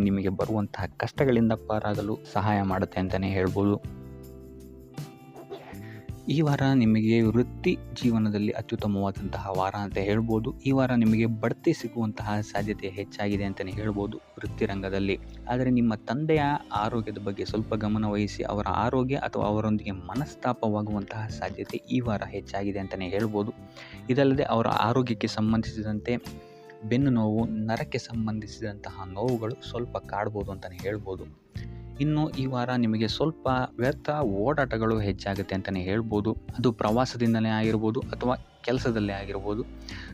ನಿಮಗೆ ಬರುವಂತಹ ಕಷ್ಟಗಳಿಂದ ಪಾರಾಗಲು ಸಹಾಯ ಮಾಡುತ್ತೆ ಅಂತಲೇ ಹೇಳ್ಬೋದು. ಈ ವಾರ ನಿಮಗೆ ವೃತ್ತಿ ಜೀವನದಲ್ಲಿ ಅತ್ಯುತ್ತಮವಾದಂತಹ ವಾರ ಅಂತ ಹೇಳ್ಬೋದು. ಈ ವಾರ ನಿಮಗೆ ಬಡ್ತಿ ಸಿಗುವಂತಹ ಸಾಧ್ಯತೆ ಹೆಚ್ಚಾಗಿದೆ ಅಂತಲೇ ಹೇಳ್ಬೋದು ವೃತ್ತಿ ರಂಗದಲ್ಲಿ. ಆದರೆ ನಿಮ್ಮ ತಂದೆಯ ಆರೋಗ್ಯದ ಬಗ್ಗೆ ಸ್ವಲ್ಪ ಗಮನ ವಹಿಸಿ ಅವರ ಆರೋಗ್ಯ ಅಥವಾ ಅವರೊಂದಿಗೆ ಮನಸ್ತಾಪವಾಗುವಂತಹ ಸಾಧ್ಯತೆ ಈ ವಾರ ಹೆಚ್ಚಾಗಿದೆ ಅಂತಲೇ ಹೇಳ್ಬೋದು. ಇದಲ್ಲದೆ ಅವರ ಆರೋಗ್ಯಕ್ಕೆ ಸಂಬಂಧಿಸಿದಂತೆ ಬೆನ್ನು ನೋವು, ನರಕ್ಕೆ ಸಂಬಂಧಿಸಿದಂತಹ ನೋವುಗಳು ಸ್ವಲ್ಪ ಕಾಡ್ಬೋದು ಅಂತಲೇ ಹೇಳ್ಬೋದು. ಇನ್ನು ಈ ವಾರ ನಿಮಗೆ ಸ್ವಲ್ಪ ವ್ಯರ್ಥ ಓಡಾಟಗಳು ಹೆಚ್ಚಾಗುತ್ತೆ ಅಂತಲೇ ಹೇಳ್ಬೋದು. ಅದು ಪ್ರವಾಸದಿಂದಲೇ ಆಗಿರ್ಬೋದು ಅಥವಾ ಕೆಲಸದಲ್ಲೇ ಆಗಿರ್ಬೋದು.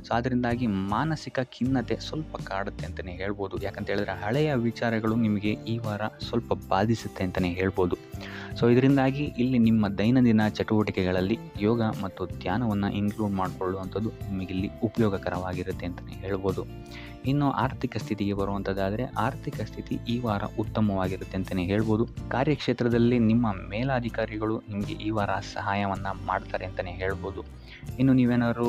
ಸೊ ಅದರಿಂದಾಗಿ ಮಾನಸಿಕ ಖಿನ್ನತೆ ಸ್ವಲ್ಪ ಕಾಡುತ್ತೆ ಅಂತಲೇ ಹೇಳ್ಬೋದು. ಯಾಕಂತ ಹೇಳಿದ್ರೆ ಹಳೆಯ ವಿಚಾರಗಳು ನಿಮಗೆ ಈ ವಾರ ಸ್ವಲ್ಪ ಬಾಧಿಸುತ್ತೆ ಅಂತಲೇ ಹೇಳ್ಬೋದು. ಸೊ ಇದರಿಂದಾಗಿ ಇಲ್ಲಿ ನಿಮ್ಮ ದೈನಂದಿನ ಚಟುವಟಿಕೆಗಳಲ್ಲಿ ಯೋಗ ಮತ್ತು ಧ್ಯಾನವನ್ನು ಇನ್ಕ್ಲೂಡ್ ಮಾಡಿಕೊಳ್ಳುವಂಥದ್ದು ನಿಮಗಿಲ್ಲಿ ಉಪಯೋಗಕರವಾಗಿರುತ್ತೆ ಅಂತಲೇ ಹೇಳ್ಬೋದು. ಇನ್ನು ಆರ್ಥಿಕ ಸ್ಥಿತಿಗೆ ಬರುವಂಥದ್ದಾದರೆ ಆರ್ಥಿಕ ಸ್ಥಿತಿ ಈ ವಾರ ಉತ್ತಮವಾಗಿರುತ್ತೆ ಅಂತಲೇ ಹೇಳ್ಬೋದು. ಕಾರ್ಯಕ್ಷೇತ್ರದಲ್ಲಿ ನಿಮ್ಮ ಮೇಲಾಧಿಕಾರಿಗಳು ನಿಮಗೆ ಈ ವಾರ ಸಹಾಯವನ್ನು ಮಾಡ್ತಾರೆ ಅಂತಲೇ ಹೇಳ್ಬೋದು. ಇನ್ನು ನೀವೇನಾದರೂ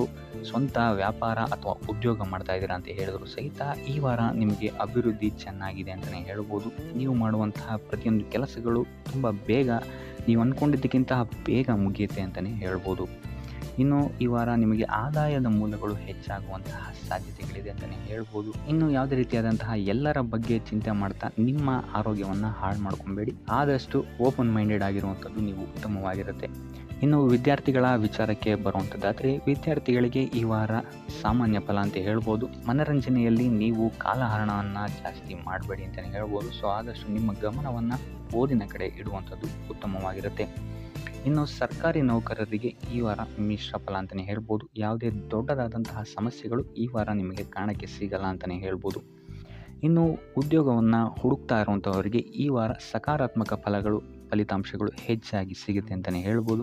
ಸ್ವಂತ ವ್ಯಾಪಾರ ಅಥವಾ ಉದ್ಯೋಗ ಮಾಡ್ತಾ ಇದ್ದೀರಾ ಅಂತ ಹೇಳಿದ್ರು ಸಹಿತ ಈ ವಾರ ನಿಮಗೆ ಅಭಿವೃದ್ಧಿ ಚೆನ್ನಾಗಿದೆ ಅಂತಲೇ ಹೇಳ್ಬೋದು. ನೀವು ಮಾಡುವಂತಹ ಪ್ರತಿಯೊಂದು ಕೆಲಸಗಳು ತುಂಬ ಬೇಗ ನೀವು ಅಂದ್ಕೊಂಡಿದ್ದಕ್ಕಿಂತ ಬೇಗ ಮುಗಿಯುತ್ತೆ ಅಂತಲೇ ಹೇಳ್ಬೋದು. ಇನ್ನು ಈ ವಾರ ನಿಮಗೆ ಆದಾಯದ ಮೂಲಗಳು ಹೆಚ್ಚಾಗುವಂತಹ ಸಾಧ್ಯತೆಗಳಿದೆ ಅಂತಲೇ ಹೇಳ್ಬೋದು. ಇನ್ನು ಯಾವುದೇ ರೀತಿಯಾದಂತಹ ಎಲ್ಲರ ಬಗ್ಗೆ ಚಿಂತೆ ಮಾಡ್ತಾ ನಿಮ್ಮ ಆರೋಗ್ಯವನ್ನು ಹಾಳು ಮಾಡ್ಕೊಬೇಡಿ. ಆದಷ್ಟು ಓಪನ್ ಮೈಂಡೆಡ್ ಆಗಿರುವಂಥದ್ದು ನೀವು ಉತ್ತಮವಾಗಿರುತ್ತೆ. ಇನ್ನು ವಿದ್ಯಾರ್ಥಿಗಳ ವಿಚಾರಕ್ಕೆ ಬರುವಂಥದ್ದಾದರೆ ವಿದ್ಯಾರ್ಥಿಗಳಿಗೆ ಈ ವಾರ ಸಾಮಾನ್ಯ ಫಲ ಅಂತ ಹೇಳ್ಬೋದು. ಮನರಂಜನೆಯಲ್ಲಿ ನೀವು ಕಾಲಹರಣವನ್ನು ಜಾಸ್ತಿ ಮಾಡಬೇಡಿ ಅಂತಲೇ ಹೇಳ್ಬೋದು. ಸೊ ಆದಷ್ಟು ನಿಮ್ಮ ಗಮನವನ್ನು ಓದಿನ ಕಡೆ ಇಡುವಂಥದ್ದು ಉತ್ತಮವಾಗಿರುತ್ತೆ. ಇನ್ನು ಸರ್ಕಾರಿ ನೌಕರರಿಗೆ ಈ ವಾರ ಮಿಶ್ರ ಫಲ ಅಂತಲೇ ಹೇಳ್ಬೋದು. ಯಾವುದೇ ದೊಡ್ಡದಾದಂತಹ ಸಮಸ್ಯೆಗಳು ಈ ವಾರ ನಿಮಗೆ ಕಾಣಕ್ಕೆ ಸಿಗಲ್ಲ ಅಂತಲೇ ಹೇಳ್ಬೋದು. ಇನ್ನು ಉದ್ಯೋಗವನ್ನು ಹುಡುಕ್ತಾ ಇರುವಂಥವರಿಗೆ ಈ ವಾರ ಸಕಾರಾತ್ಮಕ ಫಲಿತಾಂಶಗಳು ಹೆಚ್ಚಾಗಿ ಸಿಗುತ್ತೆ ಅಂತಲೇ ಹೇಳ್ಬೋದು.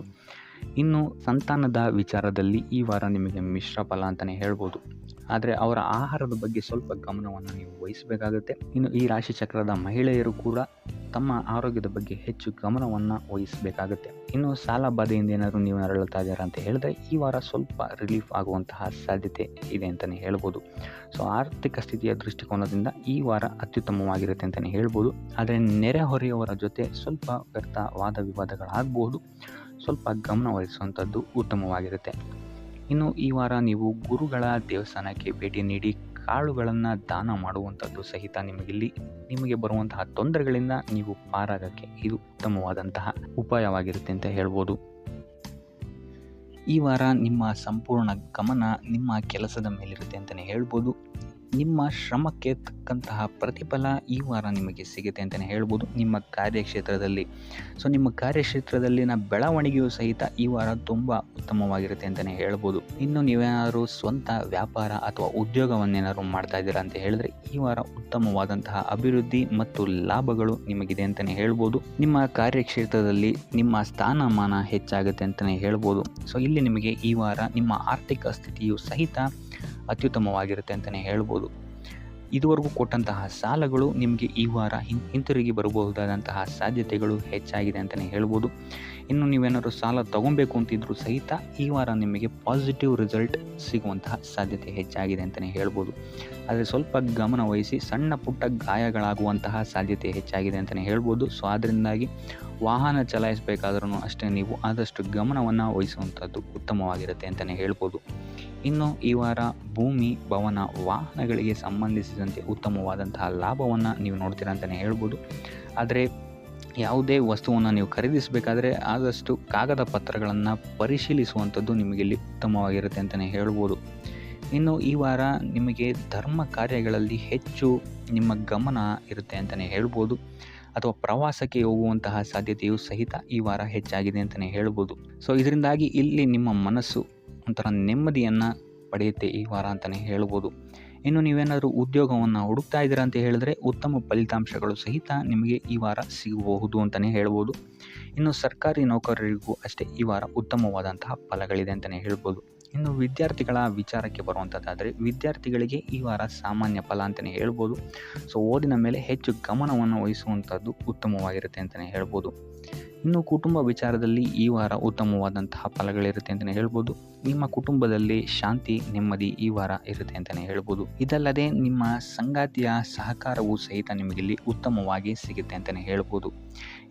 ಇನ್ನು ಸಂತಾನದ ವಿಚಾರದಲ್ಲಿ ಈ ವಾರ ನಿಮಗೆ ಮಿಶ್ರ ಫಲ ಅಂತಲೇ ಹೇಳ್ಬೋದು. ಆದರೆ ಅವರ ಆಹಾರದ ಬಗ್ಗೆ ಸ್ವಲ್ಪ ಗಮನವನ್ನು ನೀವು ವಹಿಸಬೇಕಾಗುತ್ತೆ. ಇನ್ನು ಈ ರಾಶಿ ಚಕ್ರದ ಮಹಿಳೆಯರು ಕೂಡ ತಮ್ಮ ಆರೋಗ್ಯದ ಬಗ್ಗೆ ಹೆಚ್ಚು ಗಮನವನ್ನು ವಹಿಸಬೇಕಾಗುತ್ತೆ. ಇನ್ನು ಸಾಲ ಬಾಧೆಯಿಂದ ಏನಾದರೂ ನೀವು ನರಳುತ್ತಾ ಇದ್ದೀರಾ ಅಂತ ಹೇಳಿದ್ರೆ ಈ ವಾರ ಸ್ವಲ್ಪ ರಿಲೀಫ್ ಆಗುವಂತಹ ಸಾಧ್ಯತೆ ಇದೆ ಅಂತಲೇ ಹೇಳ್ಬೋದು. ಸೊ ಆರ್ಥಿಕ ಸ್ಥಿತಿಯ ದೃಷ್ಟಿಕೋನದಿಂದ ಈ ವಾರ ಅತ್ಯುತ್ತಮವಾಗಿರುತ್ತೆ ಅಂತಲೇ ಹೇಳ್ಬೋದು. ಆದರೆ ನೆರೆಹೊರೆಯವರ ಜೊತೆ ಸ್ವಲ್ಪ ವ್ಯರ್ಥ ವಾದ ವಿವಾದಗಳಾಗಬಹುದು. ಸ್ವಲ್ಪ ಗಮನ ವಹಿಸುವಂಥದ್ದು ಉತ್ತಮವಾಗಿರುತ್ತೆ. ಇನ್ನು ಈ ವಾರ ನೀವು ಗುರುಗಳ ದೇವಸ್ಥಾನಕ್ಕೆ ಭೇಟಿ ನೀಡಿ ಕಾಳುಗಳನ್ನು ದಾನ ಮಾಡುವಂಥದ್ದು ಸಹಿತ ನಿಮಗೆ ಬರುವಂತಹ ತೊಂದರೆಗಳಿಂದ ನೀವು ಪಾರಾಗಕ್ಕೆ ಇದು ಉತ್ತಮವಾದಂತಹ ಉಪಾಯವಾಗಿರುತ್ತೆ ಅಂತ ಹೇಳ್ಬೋದು. ಈ ವಾರ ನಿಮ್ಮ ಸಂಪೂರ್ಣ ಗಮನ ನಿಮ್ಮ ಕೆಲಸದ ಮೇಲಿರುತ್ತೆ ಅಂತಲೇ ಹೇಳ್ಬೋದು. ನಿಮ್ಮ ಶ್ರಮಕ್ಕೆ ತಕ್ಕಂತಹ ಪ್ರತಿಫಲ ಈ ವಾರ ನಿಮಗೆ ಸಿಗುತ್ತೆ ಅಂತಲೇ ಹೇಳ್ಬೋದು ನಿಮ್ಮ ಕಾರ್ಯಕ್ಷೇತ್ರದಲ್ಲಿ. ಸೊ ನಿಮ್ಮ ಕಾರ್ಯಕ್ಷೇತ್ರದಲ್ಲಿನ ಬೆಳವಣಿಗೆಯೂ ಸಹಿತ ಈ ವಾರ ತುಂಬ ಉತ್ತಮವಾಗಿರುತ್ತೆ ಅಂತಲೇ ಹೇಳ್ಬೋದು. ಇನ್ನು ನೀವೇನಾದರೂ ಸ್ವಂತ ವ್ಯಾಪಾರ ಅಥವಾ ಉದ್ಯೋಗವನ್ನೇನಾದ್ರು ಮಾಡ್ತಾ ಇದ್ದೀರಾ ಅಂತ ಹೇಳಿದ್ರೆ ಈ ವಾರ ಉತ್ತಮವಾದಂತಹ ಅಭಿವೃದ್ಧಿ ಮತ್ತು ಲಾಭಗಳು ನಿಮಗಿದೆ ಅಂತಲೇ ಹೇಳ್ಬೋದು. ನಿಮ್ಮ ಕಾರ್ಯಕ್ಷೇತ್ರದಲ್ಲಿ ನಿಮ್ಮ ಸ್ಥಾನಮಾನ ಹೆಚ್ಚಾಗುತ್ತೆ ಅಂತಲೇ ಹೇಳ್ಬೋದು. ಸೊ ಇಲ್ಲಿ ನಿಮಗೆ ಈ ವಾರ ನಿಮ್ಮ ಆರ್ಥಿಕ ಸ್ಥಿತಿಯು ಸಹಿತ ಅತ್ಯುತ್ತಮವಾಗಿರುತ್ತೆ ಅಂತಲೇ ಹೇಳ್ಬೋದು. ಇದುವರೆಗೂ ಕೊಟ್ಟಂತಹ ಸಾಲಗಳು ನಿಮಗೆ ಈ ವಾರ ಹಿಂತಿರುಗಿ ಬರಬಹುದಾದಂತಹ ಸಾಧ್ಯತೆಗಳು ಹೆಚ್ಚಾಗಿದೆ ಅಂತಲೇ ಹೇಳ್ಬೋದು. ಇನ್ನು ನೀವೇನಾದರೂ ಸಾಲ ತಗೊಬೇಕು ಅಂತಿದ್ರೂ ಸಹಿತ ಈ ವಾರ ನಿಮಗೆ ಪಾಸಿಟಿವ್ ರಿಸಲ್ಟ್ ಸಿಗುವಂತಹ ಸಾಧ್ಯತೆ ಹೆಚ್ಚಾಗಿದೆ ಅಂತಲೇ ಹೇಳ್ಬೋದು. ಆದರೆ ಸ್ವಲ್ಪ ಗಮನ ವಹಿಸಿ, ಸಣ್ಣ ಪುಟ್ಟ ಗಾಯಗಳಾಗುವಂತಹ ಸಾಧ್ಯತೆ ಹೆಚ್ಚಾಗಿದೆ ಅಂತಲೇ ಹೇಳ್ಬೋದು. ಸೊ ಅದರಿಂದಾಗಿ ವಾಹನ ಚಲಾಯಿಸಬೇಕಾದ್ರೂ ಅಷ್ಟೇ ನೀವು ಆದಷ್ಟು ಗಮನವನ್ನು ವಹಿಸುವಂಥದ್ದು ಉತ್ತಮವಾಗಿರುತ್ತೆ ಅಂತಲೇ ಹೇಳ್ಬೋದು. ಇನ್ನು ಈ ವಾರ ಭೂಮಿ, ಭವನ, ವಾಹನಗಳಿಗೆ ಸಂಬಂಧಿಸಿದಂತೆ ಉತ್ತಮವಾದಂತಹ ಲಾಭವನ್ನು ನೀವು ನೋಡ್ತೀರಾ ಅಂತಲೇ ಹೇಳ್ಬೋದು. ಆದರೆ ಯಾವುದೇ ವಸ್ತುವನ್ನು ನೀವು ಖರೀದಿಸಬೇಕಾದ್ರೆ ಆದಷ್ಟು ಕಾಗದ ಪತ್ರಗಳನ್ನು ಪರಿಶೀಲಿಸುವಂಥದ್ದು ನಿಮಗಿಲ್ಲಿ ಉತ್ತಮವಾಗಿರುತ್ತೆ ಅಂತಲೇ ಹೇಳ್ಬೋದು. ಇನ್ನು ಈ ವಾರ ನಿಮಗೆ ಧರ್ಮ ಕಾರ್ಯಗಳಲ್ಲಿ ಹೆಚ್ಚು ನಿಮ್ಮ ಗಮನ ಇರುತ್ತೆ ಅಂತಲೇ ಹೇಳ್ಬೋದು. ಅಥವಾ ಪ್ರವಾಸಕ್ಕೆ ಹೋಗುವಂತಹ ಸಾಧ್ಯತೆಯು ಸಹಿತ ಈ ವಾರ ಹೆಚ್ಚಾಗಿದೆ ಅಂತಲೇ ಹೇಳ್ಬೋದು. ಸೊ ಇದರಿಂದಾಗಿ ಇಲ್ಲಿ ನಿಮ್ಮ ಮನಸ್ಸು ಒಂಥರ ನೆಮ್ಮದಿಯನ್ನು ಪಡೆಯುತ್ತೆ ಈ ವಾರ ಅಂತಲೇ ಹೇಳ್ಬೋದು. ಇನ್ನು ನೀವೇನಾದರೂ ಉದ್ಯೋಗವನ್ನು ಹುಡುಕ್ತಾ ಇದ್ದೀರಾ ಅಂತ ಹೇಳಿದ್ರೆ ಉತ್ತಮ ಫಲಿತಾಂಶಗಳು ಸಹಿತ ನಿಮಗೆ ಈ ವಾರ ಸಿಗಬಹುದು ಅಂತಲೇ ಹೇಳ್ಬೋದು. ಇನ್ನು ಸರ್ಕಾರಿ ನೌಕರರಿಗೂ ಅಷ್ಟೇ ಈ ವಾರ ಉತ್ತಮವಾದಂತಹ ಫಲಗಳಿದೆ ಅಂತಲೇ ಹೇಳ್ಬೋದು. ಇನ್ನು ವಿದ್ಯಾರ್ಥಿಗಳ ವಿಚಾರಕ್ಕೆ ಬರುವಂಥದ್ದಾದರೆ ವಿದ್ಯಾರ್ಥಿಗಳಿಗೆ ಈ ವಾರ ಸಾಮಾನ್ಯ ಫಲ ಅಂತಲೇ ಹೇಳ್ಬೋದು. ಸೊ ಓದಿನ ಮೇಲೆ ಹೆಚ್ಚು ಗಮನವನ್ನು ವಹಿಸುವಂಥದ್ದು ಉತ್ತಮವಾಗಿರುತ್ತೆ ಅಂತಲೇ ಹೇಳ್ಬೋದು. ಇನ್ನು ಕುಟುಂಬ ವಿಚಾರದಲ್ಲಿ ಈ ವಾರ ಉತ್ತಮವಾದಂತಹ ಫಲಗಳಿರುತ್ತೆ ಅಂತಲೇ ಹೇಳ್ಬೋದು. ನಿಮ್ಮ ಕುಟುಂಬದಲ್ಲಿ ಶಾಂತಿ, ನೆಮ್ಮದಿ ಈ ವಾರ ಇರುತ್ತೆ ಅಂತಲೇ ಹೇಳ್ಬೋದು. ಇದಲ್ಲದೆ ನಿಮ್ಮ ಸಂಗಾತಿಯ ಸಹಕಾರವೂ ಸಹಿತ ನಿಮಗಿಲ್ಲಿ ಉತ್ತಮವಾಗಿ ಸಿಗುತ್ತೆ ಅಂತಲೇ ಹೇಳ್ಬೋದು.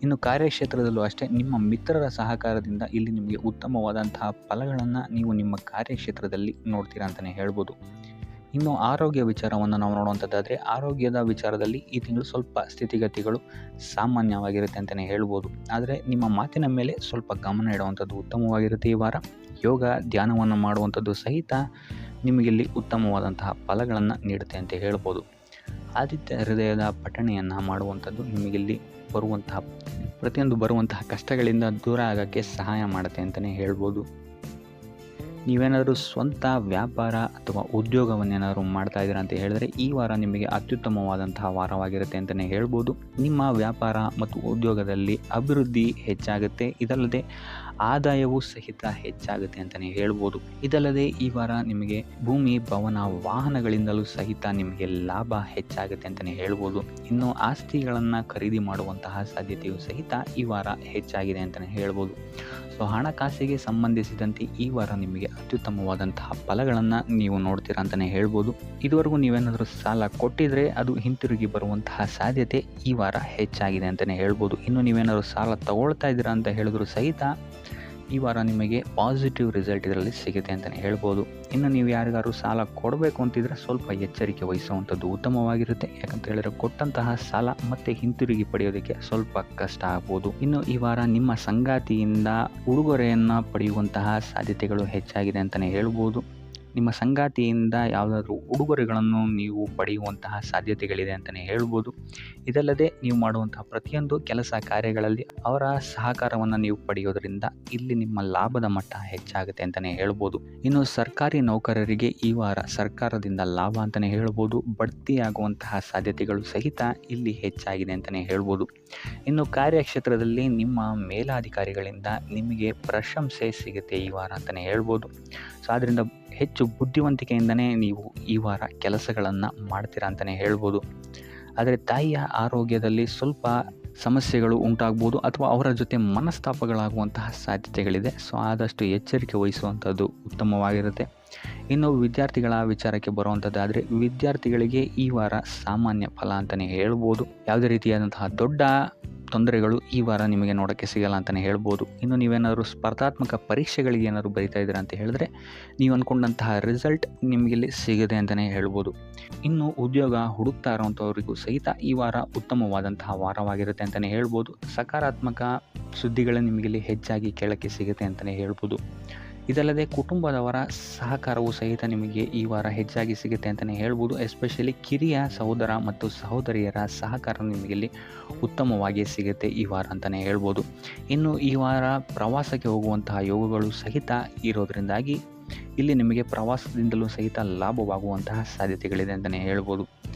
ಇನ್ನು ಕಾರ್ಯಕ್ಷೇತ್ರದಲ್ಲೂ ಅಷ್ಟೇ ನಿಮ್ಮ ಮಿತ್ರರ ಸಹಕಾರದಿಂದ ಇಲ್ಲಿ ನಿಮಗೆ ಉತ್ತಮವಾದಂತಹ ಫಲಗಳನ್ನು ನೀವು ನಿಮ್ಮ ಕಾರ್ಯಕ್ಷೇತ್ರದಲ್ಲಿ ನೋಡ್ತೀರಾ ಅಂತಲೇ ಹೇಳ್ಬೋದು. ಇನ್ನು ಆರೋಗ್ಯ ವಿಚಾರವನ್ನು ನಾವು ನೋಡುವಂಥದ್ದಾದರೆ ಆರೋಗ್ಯದ ವಿಚಾರದಲ್ಲಿ ಈ ತಿಂಗಳು ಸ್ವಲ್ಪ ಸ್ಥಿತಿಗತಿಗಳು ಸಾಮಾನ್ಯವಾಗಿರುತ್ತೆ ಅಂತಲೇ ಹೇಳ್ಬೋದು. ಆದರೆ ನಿಮ್ಮ ಮಾತಿನ ಮೇಲೆ ಸ್ವಲ್ಪ ಗಮನ ಇಡುವಂಥದ್ದು ಉತ್ತಮವಾಗಿರುತ್ತೆ ಈ ವಾರ. ಯೋಗ, ಧ್ಯಾನವನ್ನು ಮಾಡುವಂಥದ್ದು ಸಹಿತ ನಿಮಗಿಲ್ಲಿ ಉತ್ತಮವಾದಂತಹ ಫಲಗಳನ್ನು ನೀಡುತ್ತೆ ಅಂತ ಹೇಳ್ಬೋದು. ಆದಿತ್ಯ ಹೃದಯದ ಪಠಣೆಯನ್ನು ಮಾಡುವಂಥದ್ದು ನಿಮಗಿಲ್ಲಿ ಬರುವಂತಹ ಕಷ್ಟಗಳಿಂದ ದೂರ ಆಗೋಕ್ಕೆ ಸಹಾಯ ಮಾಡುತ್ತೆ ಅಂತಲೇ ಹೇಳ್ಬೋದು. ನೀವೇನಾದರೂ ಸ್ವಂತ ವ್ಯಾಪಾರ ಅಥವಾ ಉದ್ಯೋಗವನ್ನೇನಾದರೂ ಮಾಡ್ತಾ ಇದ್ದೀರಾ ಅಂತ ಹೇಳಿದ್ರೆ ಈ ವಾರ ನಿಮಗೆ ಅತ್ಯುತ್ತಮವಾದಂತಹ ವಾರವಾಗಿರುತ್ತೆ ಅಂತಲೇ ಹೇಳ್ಬೋದು. ನಿಮ್ಮ ವ್ಯಾಪಾರ ಮತ್ತು ಉದ್ಯೋಗದಲ್ಲಿ ಅಭಿವೃದ್ಧಿ ಹೆಚ್ಚಾಗುತ್ತೆ. ಇದಲ್ಲದೆ ಆದಾಯವೂ ಸಹಿತ ಹೆಚ್ಚಾಗುತ್ತೆ ಅಂತಲೇ ಹೇಳ್ಬೋದು. ಇದಲ್ಲದೆ ಈ ವಾರ ನಿಮಗೆ ಭೂಮಿ, ಭವನ, ವಾಹನಗಳಿಂದಲೂ ಸಹಿತ ನಿಮಗೆ ಲಾಭ ಹೆಚ್ಚಾಗುತ್ತೆ ಅಂತಲೇ ಹೇಳ್ಬೋದು. ಇನ್ನು ಆಸ್ತಿಗಳನ್ನು ಖರೀದಿ ಮಾಡುವಂತಹ ಸಾಧ್ಯತೆಯೂ ಸಹಿತ ಈ ವಾರ ಹೆಚ್ಚಾಗಿದೆ ಅಂತಲೇ ಹೇಳ್ಬೋದು. ಸೊ ಹಣಕಾಸಿಗೆ ಸಂಬಂಧಿಸಿದಂತೆ ಈ ವಾರ ನಿಮಗೆ ಅತ್ಯುತ್ತಮವಾದಂತಹ ಫಲಗಳನ್ನು ನೀವು ನೋಡ್ತೀರಾ ಅಂತಲೇ ಹೇಳ್ಬೋದು. ಇದುವರೆಗೂ ನೀವೇನಾದರೂ ಸಾಲ ಕೊಟ್ಟಿದ್ರೆ ಅದು ಹಿಂತಿರುಗಿ ಬರುವಂತಹ ಸಾಧ್ಯತೆ ಈ ವಾರ ಹೆಚ್ಚಾಗಿದೆ ಅಂತಲೇ ಹೇಳ್ಬೋದು. ಇನ್ನು ನೀವೇನಾದರೂ ಸಾಲ ತಗೊಳ್ತಾ ಇದ್ದೀರಾ ಅಂತ ಹೇಳಿದ್ರು ಸಹಿತ ಈ ವಾರ ನಿಮಗೆ ಪಾಸಿಟಿವ್ ರಿಸಲ್ಟ್ ಇದರಲ್ಲಿ ಸಿಗುತ್ತೆ ಅಂತಲೇ ಹೇಳ್ಬೋದು. ಇನ್ನು ನೀವು ಯಾರಿಗಾರು ಸಾಲ ಕೊಡಬೇಕು ಅಂತಿದ್ರೆ ಸ್ವಲ್ಪ ಎಚ್ಚರಿಕೆ ವಹಿಸುವಂಥದ್ದು ಉತ್ತಮವಾಗಿರುತ್ತೆ. ಯಾಕಂತ ಹೇಳಿದ್ರೆ ಕೊಟ್ಟಂತಹ ಸಾಲ ಮತ್ತೆ ಹಿಂತಿರುಗಿ ಪಡೆಯೋದಕ್ಕೆ ಸ್ವಲ್ಪ ಕಷ್ಟ ಆಗ್ಬೋದು. ಇನ್ನು ಈ ವಾರ ನಿಮ್ಮ ಸಂಗಾತಿಯಿಂದ ಉಡುಗೊರೆಯನ್ನು ಪಡೆಯುವಂತಹ ಸಾಧ್ಯತೆಗಳು ಹೆಚ್ಚಾಗಿದೆ ಅಂತಲೇ ಹೇಳ್ಬೋದು. ನಿಮ್ಮ ಸಂಗಾತಿಯಿಂದ ಯಾವುದಾದ್ರೂ ಉಡುಗೊರೆಗಳನ್ನು ನೀವು ಪಡೆಯುವಂತಹ ಸಾಧ್ಯತೆಗಳಿದೆ ಅಂತಲೇ ಹೇಳ್ಬೋದು. ಇದಲ್ಲದೆ ನೀವು ಮಾಡುವಂತಹ ಪ್ರತಿಯೊಂದು ಕೆಲಸ ಕಾರ್ಯಗಳಲ್ಲಿ ಅವರ ಸಹಕಾರವನ್ನು ನೀವು ಪಡೆಯೋದರಿಂದ ಇಲ್ಲಿ ನಿಮ್ಮ ಲಾಭದ ಮಟ್ಟ ಹೆಚ್ಚಾಗುತ್ತೆ ಅಂತಲೇ ಹೇಳ್ಬೋದು. ಇನ್ನು ಸರ್ಕಾರಿ ನೌಕರರಿಗೆ ಈ ವಾರ ಸರ್ಕಾರದಿಂದ ಲಾಭ ಅಂತಲೇ ಹೇಳ್ಬೋದು. ಬಡ್ತಿಯಾಗುವಂತಹ ಸಾಧ್ಯತೆಗಳು ಸಹಿತ ಇಲ್ಲಿ ಹೆಚ್ಚಾಗಿದೆ ಅಂತಲೇ ಹೇಳ್ಬೋದು. ಇನ್ನು ಕಾರ್ಯಕ್ಷೇತ್ರದಲ್ಲಿ ನಿಮ್ಮ ಮೇಲಾಧಿಕಾರಿಗಳಿಂದ ನಿಮಗೆ ಪ್ರಶಂಸೆ ಸಿಗುತ್ತೆ ಈ ವಾರ ಅಂತಲೇ ಹೇಳ್ಬೋದು. ಸೊ ಆದ್ದರಿಂದ ಹೆಚ್ಚು ಬುದ್ಧಿವಂತಿಕೆಯಿಂದನೇ ನೀವು ಈ ವಾರ ಕೆಲಸಗಳನ್ನು ಮಾಡ್ತೀರಾ ಅಂತಲೇ ಹೇಳ್ಬೋದು. ಆದರೆ ತಾಯಿಯ ಆರೋಗ್ಯದಲ್ಲಿ ಸ್ವಲ್ಪ ಸಮಸ್ಯೆಗಳು ಉಂಟಾಗ್ಬೋದು ಅಥವಾ ಅವರ ಜೊತೆ ಮನಸ್ತಾಪಗಳಾಗುವಂತಹ ಸಾಧ್ಯತೆಗಳಿದೆ. ಸೊ ಆದಷ್ಟು ಎಚ್ಚರಿಕೆ ವಹಿಸುವಂಥದ್ದು ಉತ್ತಮವಾಗಿರುತ್ತೆ. ಇನ್ನು ವಿದ್ಯಾರ್ಥಿಗಳ ವಿಚಾರಕ್ಕೆ ಬರುವಂಥದ್ದಾದರೆ ವಿದ್ಯಾರ್ಥಿಗಳಿಗೆ ಈ ವಾರ ಸಾಮಾನ್ಯ ಫಲ ಅಂತಲೇ ಹೇಳ್ಬೋದು. ಯಾವುದೇ ರೀತಿಯಾದಂತಹ ದೊಡ್ಡ ತೊಂದರೆಗಳು ಈ ವಾರ ನಿಮಗೆ ನೋಡೋಕ್ಕೆ ಸಿಗಲ್ಲ ಅಂತಲೇ ಹೇಳ್ಬೋದು. ಇನ್ನು ನೀವೇನಾದರೂ ಸ್ಪರ್ಧಾತ್ಮಕ ಪರೀಕ್ಷೆಗಳಿಗೆ ಏನಾದರೂ ಬರಿತಾ ಇದ್ದೀರಾ ಅಂತ ಹೇಳಿದ್ರೆ ನೀವು ಅಂದ್ಕೊಂಡಂತಹ ರಿಸಲ್ಟ್ ನಿಮಗಿಲ್ಲಿ ಸಿಗದೆ ಅಂತಲೇ ಹೇಳ್ಬೋದು. ಇನ್ನು ಉದ್ಯೋಗ ಹುಡುಕ್ತಾ ಇರೋವಂಥವ್ರಿಗೂ ಸಹಿತ ಈ ವಾರ ಉತ್ತಮವಾದಂತಹ ವಾರವಾಗಿರುತ್ತೆ ಅಂತಲೇ ಹೇಳ್ಬೋದು. ಸಕಾರಾತ್ಮಕ ಸುದ್ದಿಗಳೇ ನಿಮಗಿಲ್ಲಿ ಹೆಚ್ಚಾಗಿ ಕೇಳೋಕ್ಕೆ ಸಿಗುತ್ತೆ ಅಂತಲೇ ಹೇಳ್ಬೋದು. ಇದಲ್ಲದೆ ಕುಟುಂಬದವರ ಸಹಕಾರವು ಸಹಿತ ನಿಮಗೆ ಈ ವಾರ ಹೆಚ್ಚಾಗಿ ಸಿಗುತ್ತೆ ಅಂತಲೇ ಹೇಳ್ಬೋದು. ಎಸ್ಪೆಷಲಿ ಕಿರಿಯ ಸಹೋದರ ಮತ್ತು ಸಹೋದರಿಯರ ಸಹಕಾರ ನಿಮಗಿಲ್ಲಿ ಉತ್ತಮವಾಗಿ ಸಿಗುತ್ತೆ ಈ ವಾರ ಅಂತಲೇ ಹೇಳ್ಬೋದು. ಇನ್ನು ಈ ವಾರ ಪ್ರವಾಸಕ್ಕೆ ಹೋಗುವಂತಹ ಯೋಗಗಳು ಸಹಿತ ಇರೋದರಿಂದಾಗಿ ಇಲ್ಲಿ ನಿಮಗೆ ಪ್ರವಾಸದಿಂದಲೂ ಸಹಿತ ಲಾಭವಾಗುವಂತಹ ಸಾಧ್ಯತೆಗಳಿದೆ ಅಂತಲೇ ಹೇಳ್ಬೋದು.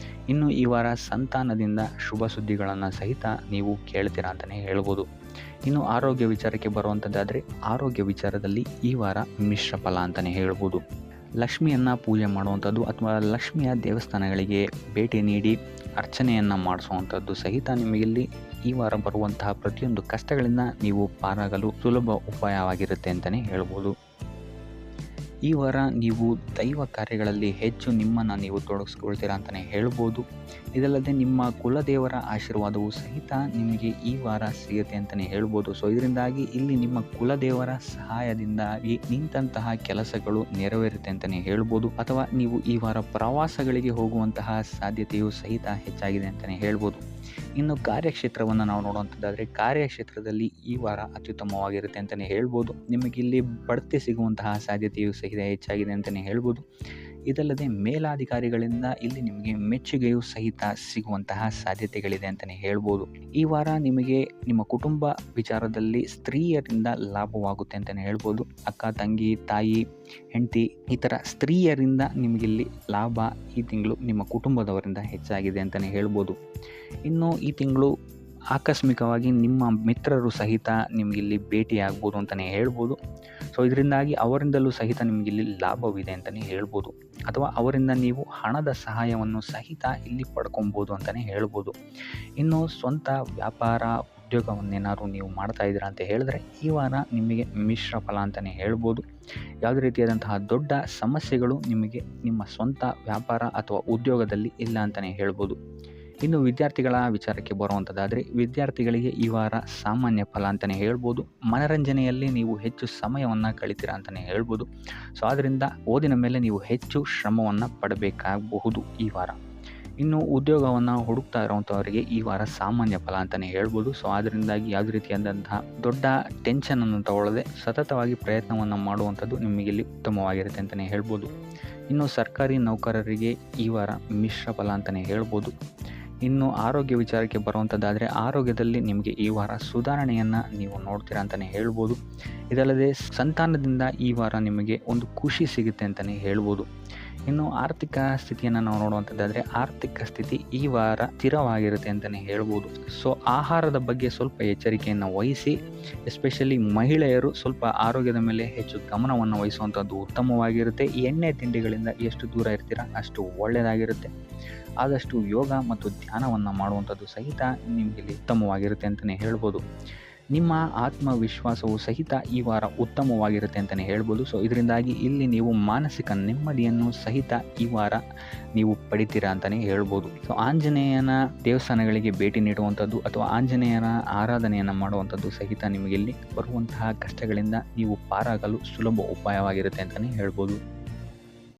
ಇನ್ನು ಈ ವಾರ ಸಂತಾನದಿಂದ ಶುಭ ಸುದ್ದಿಗಳನ್ನು ಸಹಿತ ನೀವು ಕೇಳ್ತೀರಾ ಅಂತಲೇ ಹೇಳ್ಬೋದು. ಇನ್ನು ಆರೋಗ್ಯ ವಿಚಾರಕ್ಕೆ ಬರುವಂಥದ್ದಾದರೆ ಆರೋಗ್ಯ ವಿಚಾರದಲ್ಲಿ ಈ ವಾರ ಮಿಶ್ರ ಫಲ ಅಂತಲೇ ಹೇಳ್ಬೋದು. ಲಕ್ಷ್ಮಿಯನ್ನು ಪೂಜೆ ಮಾಡುವಂಥದ್ದು ಅಥವಾ ಲಕ್ಷ್ಮಿಯ ದೇವಸ್ಥಾನಗಳಿಗೆ ಭೇಟಿ ನೀಡಿ ಅರ್ಚನೆಯನ್ನು ಮಾಡಿಸುವಂಥದ್ದು ಸಹಿತ ನಿಮಗಿಲ್ಲಿ ಈ ವಾರ ಬರುವಂತಹ ಪ್ರತಿಯೊಂದು ಕಷ್ಟಗಳಿಂದ ನೀವು ಪಾರಾಗಲು ಸುಲಭ ಉಪಾಯವಾಗಿರುತ್ತೆ ಅಂತಲೇ ಹೇಳ್ಬೋದು. ಈ ವಾರ ನೀವು ದೈವ ಕಾರ್ಯಗಳಲ್ಲಿ ಹೆಚ್ಚು ನಿಮ್ಮನ್ನು ನೀವು ತೊಡಗಿಸ್ಕೊಳ್ತೀರಾ ಅಂತಲೇ ಹೇಳ್ಬೋದು. ಇದಲ್ಲದೆ ನಿಮ್ಮ ಕುಲದೇವರ ಆಶೀರ್ವಾದವು ಸಹಿತ ನಿಮಗೆ ಈ ವಾರ ಸಿಗುತ್ತೆ ಅಂತಲೇ ಹೇಳ್ಬೋದು. ಸೊ ಇದರಿಂದಾಗಿ ಇಲ್ಲಿ ನಿಮ್ಮ ಕುಲದೇವರ ಸಹಾಯದಿಂದಾಗಿ ನಿಂತಹ ಕೆಲಸಗಳು ನೆರವೇರುತ್ತೆ ಅಂತಲೇ ಹೇಳ್ಬೋದು. ಅಥವಾ ನೀವು ಈ ವಾರ ಪ್ರವಾಸಗಳಿಗೆ ಹೋಗುವಂತಹ ಸಾಧ್ಯತೆಯು ಸಹಿತ ಹೆಚ್ಚಾಗಿದೆ ಅಂತಲೇ ಹೇಳ್ಬೋದು. ಇನ್ನು ಕಾರ್ಯಕ್ಷೇತ್ರವನ್ನು ನಾವು ನೋಡುವಂಥದ್ದಾದರೆ ಕಾರ್ಯಕ್ಷೇತ್ರದಲ್ಲಿ ಈ ವಾರ ಅತ್ಯುತ್ತಮವಾಗಿರುತ್ತೆ ಅಂತಲೇ ಹೇಳ್ಬೋದು. ನಿಮಗಿಲ್ಲಿ ಬಡ್ತಿ ಸಿಗುವಂತಹ ಸಾಧ್ಯತೆಯು ಸಹಿತ ಹೆಚ್ಚಾಗಿದೆ ಅಂತಲೇ ಹೇಳ್ಬೋದು. ಇದಲ್ಲದೆ ಮೇಲಾಧಿಕಾರಿಗಳಿಂದ ಇಲ್ಲಿ ನಿಮಗೆ ಮೆಚ್ಚುಗೆಯೂ ಸಹಿತ ಸಿಗುವಂತಹ ಸಾಧ್ಯತೆಗಳಿದೆ ಅಂತಲೇ ಹೇಳ್ಬೋದು. ಈ ವಾರ ನಿಮಗೆ ನಿಮ್ಮ ಕುಟುಂಬ ವಿಚಾರದಲ್ಲಿ ಸ್ತ್ರೀಯರಿಂದ ಲಾಭವಾಗುತ್ತೆ ಅಂತಲೇ ಹೇಳ್ಬೋದು. ಅಕ್ಕ, ತಂಗಿ, ತಾಯಿ, ಹೆಂಡತಿ ಈ ಥರ ಸ್ತ್ರೀಯರಿಂದ ನಿಮಗಿಲ್ಲಿ ಲಾಭ ಈ ತಿಂಗಳು ನಿಮ್ಮ ಕುಟುಂಬದವರಿಂದ ಹೆಚ್ಚಾಗಿದೆ ಅಂತಲೇ ಹೇಳ್ಬೋದು. ಇನ್ನು ಈ ತಿಂಗಳು ಆಕಸ್ಮಿಕವಾಗಿ ನಿಮ್ಮ ಮಿತ್ರರು ಸಹಿತ ನಿಮಗಿಲ್ಲಿ ಭೇಟಿಯಾಗ್ಬೋದು ಅಂತಲೇ ಹೇಳ್ಬೋದು. ಸೊ ಇದರಿಂದಾಗಿ ಅವರಿಂದಲೂ ಸಹಿತ ನಿಮಗಿಲ್ಲಿ ಲಾಭವಿದೆ ಅಂತಲೇ ಹೇಳ್ಬೋದು. ಅಥವಾ ಅವರಿಂದ ನೀವು ಹಣದ ಸಹಾಯವನ್ನು ಸಹಿತ ಇಲ್ಲಿ ಪಡ್ಕೊಬೋದು ಅಂತಲೇ ಹೇಳ್ಬೋದು. ಇನ್ನು ಸ್ವಂತ ವ್ಯಾಪಾರ ಉದ್ಯೋಗವನ್ನೇನಾದ್ರು ನೀವು ಮಾಡ್ತಾ ಇದ್ದೀರಾ ಅಂತ ಹೇಳಿದ್ರೆ ಈ ವಾರ ನಿಮಗೆ ಮಿಶ್ರ ಫಲ ಅಂತಲೇ ಹೇಳ್ಬೋದು. ಯಾವುದೇ ರೀತಿಯಾದಂತಹ ದೊಡ್ಡ ಸಮಸ್ಯೆಗಳು ನಿಮಗೆ ನಿಮ್ಮ ಸ್ವಂತ ವ್ಯಾಪಾರ ಅಥವಾ ಉದ್ಯೋಗದಲ್ಲಿ ಇಲ್ಲ ಅಂತಲೇ ಹೇಳ್ಬೋದು. ಇನ್ನು ವಿದ್ಯಾರ್ಥಿಗಳ ವಿಚಾರಕ್ಕೆ ಬರುವಂಥದ್ದಾದರೆ ವಿದ್ಯಾರ್ಥಿಗಳಿಗೆ ಈ ವಾರ ಸಾಮಾನ್ಯ ಫಲ ಅಂತಲೇ ಹೇಳ್ಬೋದು. ಮನರಂಜನೆಯಲ್ಲಿ ನೀವು ಹೆಚ್ಚು ಸಮಯವನ್ನು ಕಳಿತೀರಾ ಅಂತಲೇ ಹೇಳ್ಬೋದು. ಸೊ ಆದ್ದರಿಂದ ಓದಿನ ಮೇಲೆ ನೀವು ಹೆಚ್ಚು ಶ್ರಮವನ್ನು ಪಡಬೇಕಾಗಬಹುದು ಈ ವಾರ. ಇನ್ನು ಉದ್ಯೋಗವನ್ನು ಹುಡುಕ್ತಾ ಇರೋವಂಥವರಿಗೆ ಈ ವಾರ ಸಾಮಾನ್ಯ ಫಲ ಅಂತಲೇ ಹೇಳ್ಬೋದು. ಸೊ ಅದರಿಂದಾಗಿ ಯಾವುದೇ ರೀತಿಯಾದಂತಹ ದೊಡ್ಡ ಟೆನ್ಷನನ್ನು ತಗೊಳ್ಳದೆ ಸತತವಾಗಿ ಪ್ರಯತ್ನವನ್ನು ಮಾಡುವಂಥದ್ದು ನಿಮಗಿಲ್ಲಿ ಉತ್ತಮವಾಗಿರುತ್ತೆ ಅಂತಲೇ ಹೇಳ್ಬೋದು. ಇನ್ನು ಸರ್ಕಾರಿ ನೌಕರರಿಗೆ ಈ ವಾರ ಮಿಶ್ರ ಫಲ ಅಂತಲೇ ಹೇಳ್ಬೋದು. ಇನ್ನು ಆರೋಗ್ಯ ವಿಚಾರಕ್ಕೆ ಬರುವಂಥದ್ದಾದರೆ ಆರೋಗ್ಯದಲ್ಲಿ ನಿಮಗೆ ಈ ವಾರ ಸುಧಾರಣೆಯನ್ನು ನೀವು ನೋಡ್ತೀರಾ ಅಂತಲೇ ಹೇಳ್ಬೋದು. ಇದಲ್ಲದೆ ಸಂತಾನದಿಂದ ಈ ವಾರ ನಿಮಗೆ ಒಂದು ಖುಷಿ ಸಿಗುತ್ತೆ ಅಂತಲೇ ಹೇಳ್ಬೋದು. ಇನ್ನು ಆರ್ಥಿಕ ಸ್ಥಿತಿಯನ್ನು ನಾವು ನೋಡುವಂಥದ್ದಾದರೆ ಆರ್ಥಿಕ ಸ್ಥಿತಿ ಈ ವಾರ ಸ್ಥಿರವಾಗಿರುತ್ತೆ ಅಂತಲೇ ಹೇಳ್ಬೋದು. ಸೊ ಆಹಾರದ ಬಗ್ಗೆ ಸ್ವಲ್ಪ ಎಚ್ಚರಿಕೆಯನ್ನು ವಹಿಸಿ, ಎಸ್ಪೆಷಲಿ ಮಹಿಳೆಯರು ಸ್ವಲ್ಪ ಆರೋಗ್ಯದ ಮೇಲೆ ಹೆಚ್ಚು ಗಮನವನ್ನು ವಹಿಸುವಂಥದ್ದು ಉತ್ತಮವಾಗಿರುತ್ತೆ. ಈ ಎಣ್ಣೆ ತಿಂಡಿಗಳಿಂದ ಎಷ್ಟು ದೂರ ಇರ್ತೀರಾ ಅಷ್ಟು ಒಳ್ಳೆಯದಾಗಿರುತ್ತೆ. ಆದಷ್ಟು ಯೋಗ ಮತ್ತು ಧ್ಯಾನವನ್ನು ಮಾಡುವಂಥದ್ದು ಸಹಿತ ನಿಮಗೆ ಉತ್ತಮವಾಗಿರುತ್ತೆ ಅಂತಲೇ ಹೇಳ್ಬೋದು. ನಿಮ್ಮ ಆತ್ಮವಿಶ್ವಾಸವು ಸಹಿತ ಈ ವಾರ ಉತ್ತಮವಾಗಿರುತ್ತೆ ಅಂತಲೇ ಹೇಳ್ಬೋದು. ಸೊ ಇದರಿಂದಾಗಿ ಇಲ್ಲಿ ನೀವು ಮಾನಸಿಕ ನೆಮ್ಮದಿಯನ್ನು ಸಹಿತ ಈ ವಾರ ನೀವು ಪಡಿತೀರಾ ಅಂತಲೇ ಹೇಳ್ಬೋದು. ಸೊ ಆಂಜನೇಯನ ದೇವಸ್ಥಾನಗಳಿಗೆ ಭೇಟಿ ನೀಡುವಂಥದ್ದು ಅಥವಾ ಆಂಜನೇಯನ ಆರಾಧನೆಯನ್ನು ಮಾಡುವಂಥದ್ದು ಸಹಿತ ನಿಮಗೆ ಇಲ್ಲಿ ಬರುವಂತಹ ಕಷ್ಟಗಳಿಂದ ನೀವು ಪಾರಾಗಲು ಸುಲಭ ಉಪಾಯವಾಗಿರುತ್ತೆ ಅಂತಲೇ ಹೇಳ್ಬೋದು.